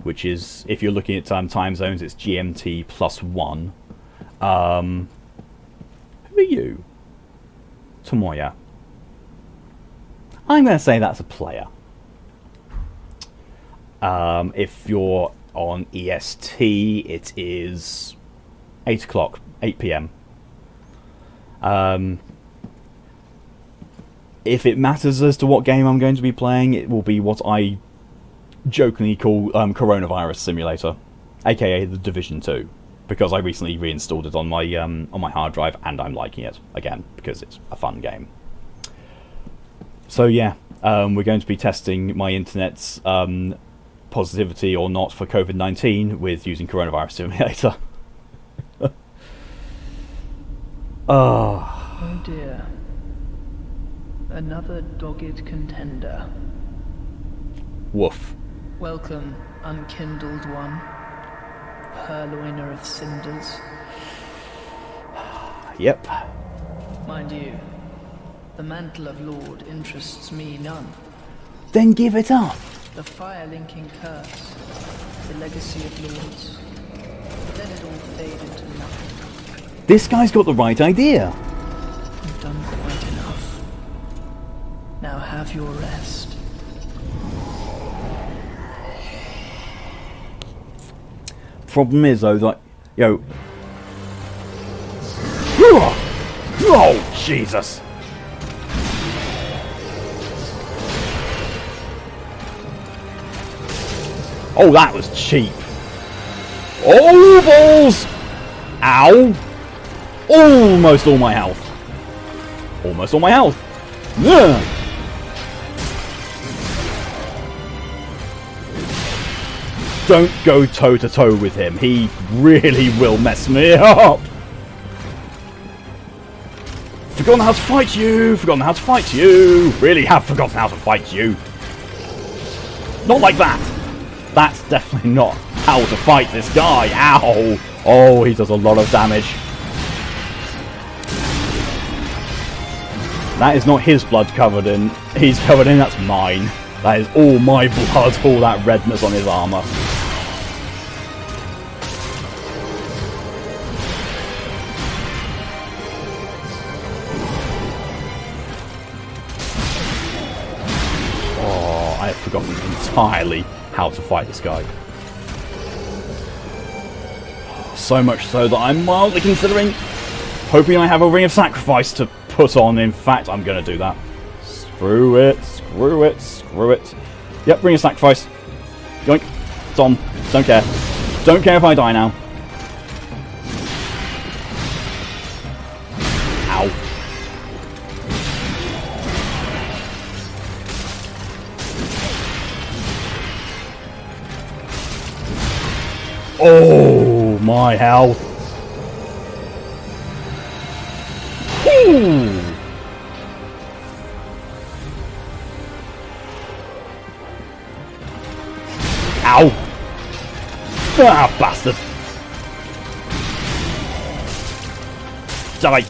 which is, if you're looking at time zones, it's GMT +1. Who are you? Tomoya. I'm going to say that's a player. If you're on EST, it is 8 o'clock, 8 PM. If it matters as to what game I'm going to be playing, it will be what I jokingly call Coronavirus Simulator, aka The Division 2, because I recently reinstalled it on my hard drive and I'm liking it again because it's a fun game. So yeah, we're going to be testing my internet's positivity or not for COVID-19 with using Coronavirus Simulator. Oh dear. Another dogged contender. Woof. Welcome, unkindled one. Purloiner of cinders. Yep. Mind you, the mantle of Lord interests me none. Then give it up. The fire-linking curse, the legacy of lords. Let it all fade into nothing. This guy's got the right idea. You've done quite enough. Now have your rest. Problem is though that, yo, oh Jesus! Oh, that was cheap. Oh balls! Ow! Almost all my health. Almost all my health. Yeah. Don't go toe-to-toe with him. He really will mess me up. Forgotten how to fight you. Forgotten how to fight you. Really have forgotten how to fight you. Not like that. That's definitely not how to fight this guy. Ow. Oh, he does a lot of damage. That is not his blood covered in. He's covered in. That's mine. That is all my blood. All that redness on his armor. I have forgotten entirely how to fight this guy. So much so that I'm mildly considering hoping I have a Ring of Sacrifice to put on. In fact, I'm going to do that. Screw it, screw it, screw it. Yep, Ring of Sacrifice. Yoink. It's on. Don't care. Don't care if I die now. Ow. Oh, my health. Ooh. Ow. Ah, bastard. Die.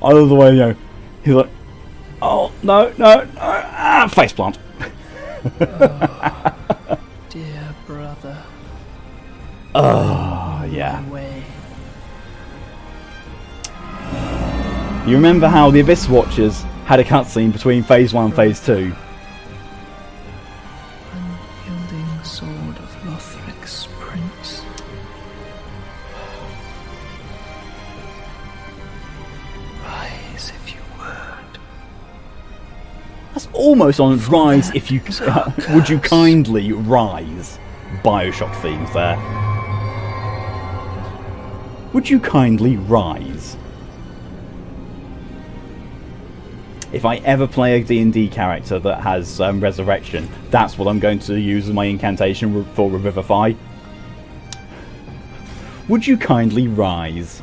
I love the way, you know, he's like, oh, no, no, no, ah, faceplant. Dear brother. Oh, yeah. My way. You remember how the Abyss Watchers had a cutscene between Phase 1 and Phase 2? Unyielding sword of Lothric's prince. Rise if you would. That's almost on Rise if you... would you kindly rise? Bioshock themes there. Would you kindly rise? If I ever play a D&D character that has resurrection, that's what I'm going to use as my incantation for Revivify. Would you kindly rise?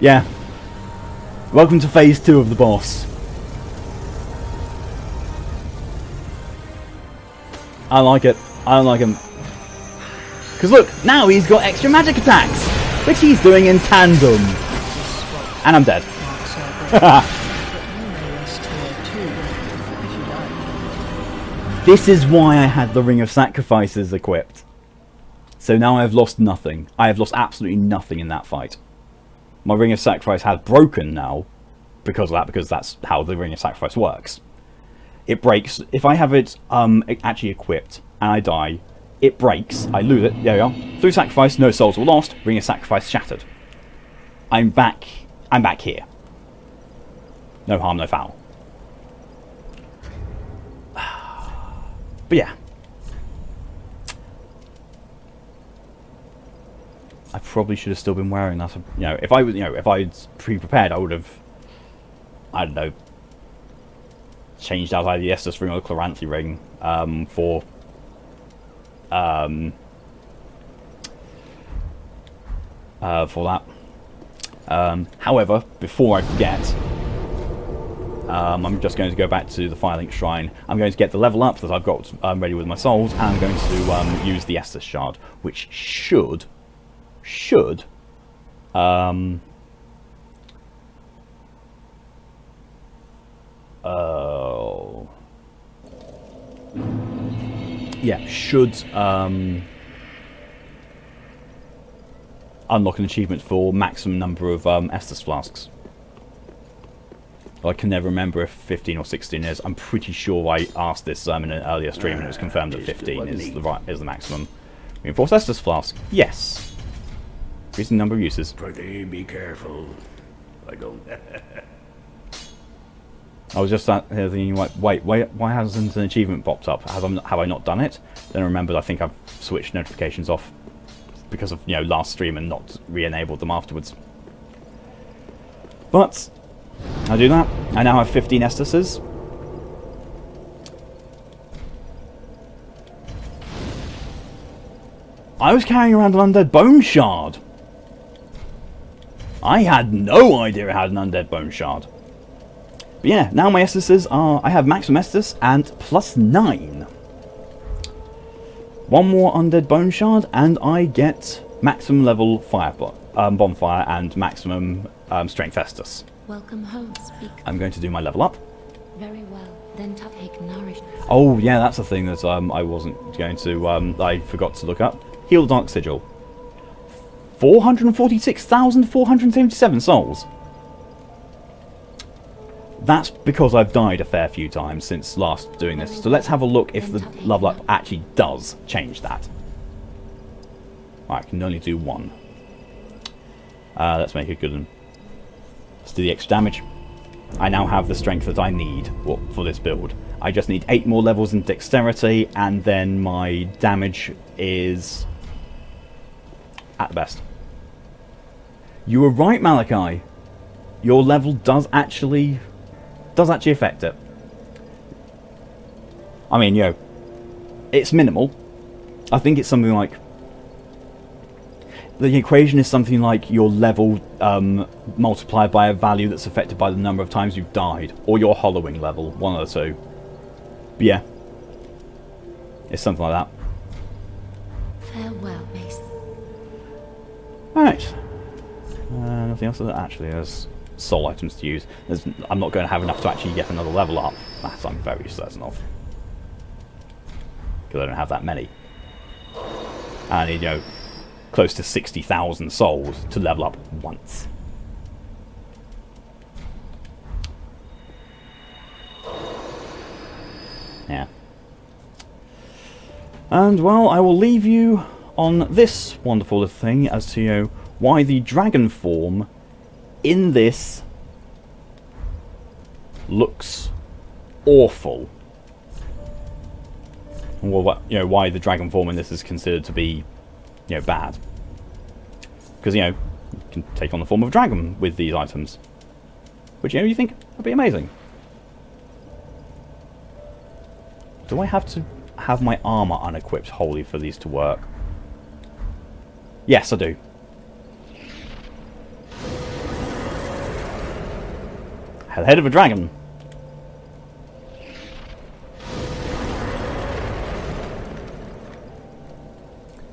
Yeah. Welcome to Phase 2 of the boss. I like it. I like him. Because look, now he's got extra magic attacks, which he's doing in tandem. And I'm dead. This is why I had the Ring of Sacrifices equipped. So now I've lost nothing. I have lost absolutely nothing in that fight. My Ring of Sacrifice has broken now because of that, because that's how the Ring of Sacrifice works. It breaks. If I have it actually equipped and I die, it breaks. I lose it. There we are. Through sacrifice, no souls were lost. Ring of Sacrifice shattered. I'm back. I'm back here. No harm, no foul. But yeah. I probably should have still been wearing that. You know, if I was, if I'd pre-prepared, I would have, I don't know, changed out either the Estus ring or the Chloranthy ring for that. However, before I forget, I'm just going to go back to the Firelink Shrine. I'm going to get the level up that I've got ready with my souls, and I'm going to use the Estus Shard, which should yeah, should unlock an achievement for maximum number of Estus flasks. I can never remember if 15 or 16 is. I'm pretty sure I asked this in an earlier stream and it was confirmed that 15 is the maximum. Reinforced Estus flask. Yes. Increasing number of uses. Pretty be careful. I don't. I was just sat here thinking, like, wait, why hasn't an achievement popped up? Have I not done it? Then I remembered I think I've switched notifications off because of last stream and not re-enabled them afterwards. But I do that. I now have 15 Estuses. I was carrying around an undead bone shard. I had no idea I had an undead bone shard. But yeah, now my Estuses are... I have maximum Estus and +9. One more undead bone shard and I get maximum level fire bonfire and maximum strength Estus. Welcome home, speak. I'm going to do my level up. Very well. Then take nourishment. Oh yeah, that's the thing that I wasn't going to... I forgot to look up. Heal Dark Sigil. 446,477 souls. That's because I've died a fair few times since last doing this. So let's have a look if the level up actually does change that. I can only do one. Let's make it good and let's do the extra damage. I now have the strength that I need for this build. I just need 8 more levels in dexterity and then my damage is at the best. You were right, Malachi. Your level does actually affect it. I mean, it's minimal. I think it's something like... The equation is something like your level multiplied by a value that's affected by the number of times you've died. Or your hollowing level, one of the two. But yeah. It's something like that. Farewell, Mason. Alright. Nothing else that actually is. soul items to use. I'm not going to have enough to actually get another level up. That I'm very certain of. Because I don't have that many. I need, you know, close to 60,000 souls to level up once. Yeah. And, well, I will leave you on this wonderful little thing as to, you know, why the dragon form in this looks awful. Well, you know, why the dragon form in this is considered to be, you know, bad. Because, you know, you can take on the form of a dragon with these items. Which, you know, you think would be amazing. Do I have to have my armour unequipped wholly for these to work? Yes, I do. Head of a dragon.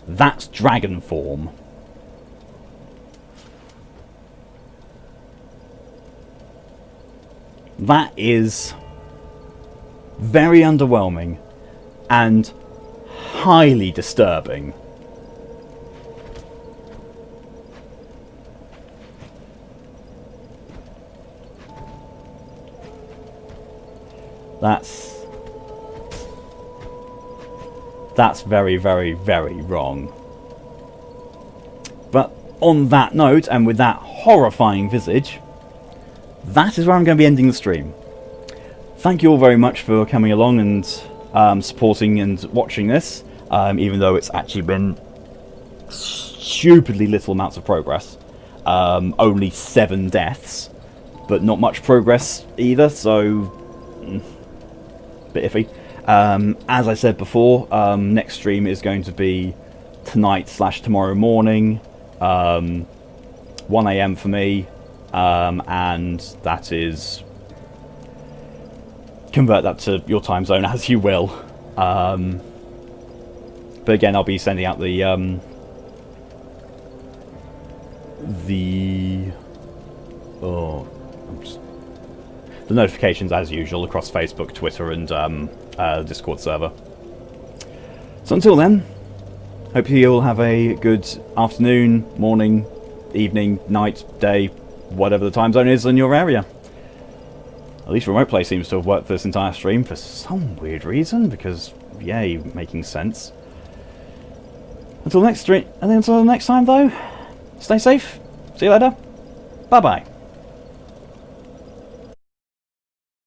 That's dragon form. That is very underwhelming and highly disturbing. That's very, very, very wrong. But on that note, and with that horrifying visage, that is where I'm going to be ending the stream. Thank you all very much for coming along and supporting and watching this, even though it's actually been stupidly little amounts of progress. Only 7 deaths, but not much progress either, so bit iffy. As I said before, next stream is going to be tonight/tomorrow morning, 1 AM for me, and that is, convert that to your time zone as you will. But again, I'll be sending out the notifications as usual across Facebook, Twitter, and Discord server. So until then, hope you all have a good afternoon, morning, evening, night, day, whatever the time zone is in your area. At least remote play seems to have worked for this entire stream for some weird reason, because yay, making sense. Until next stream, and then until next time though, stay safe, see you later, bye bye.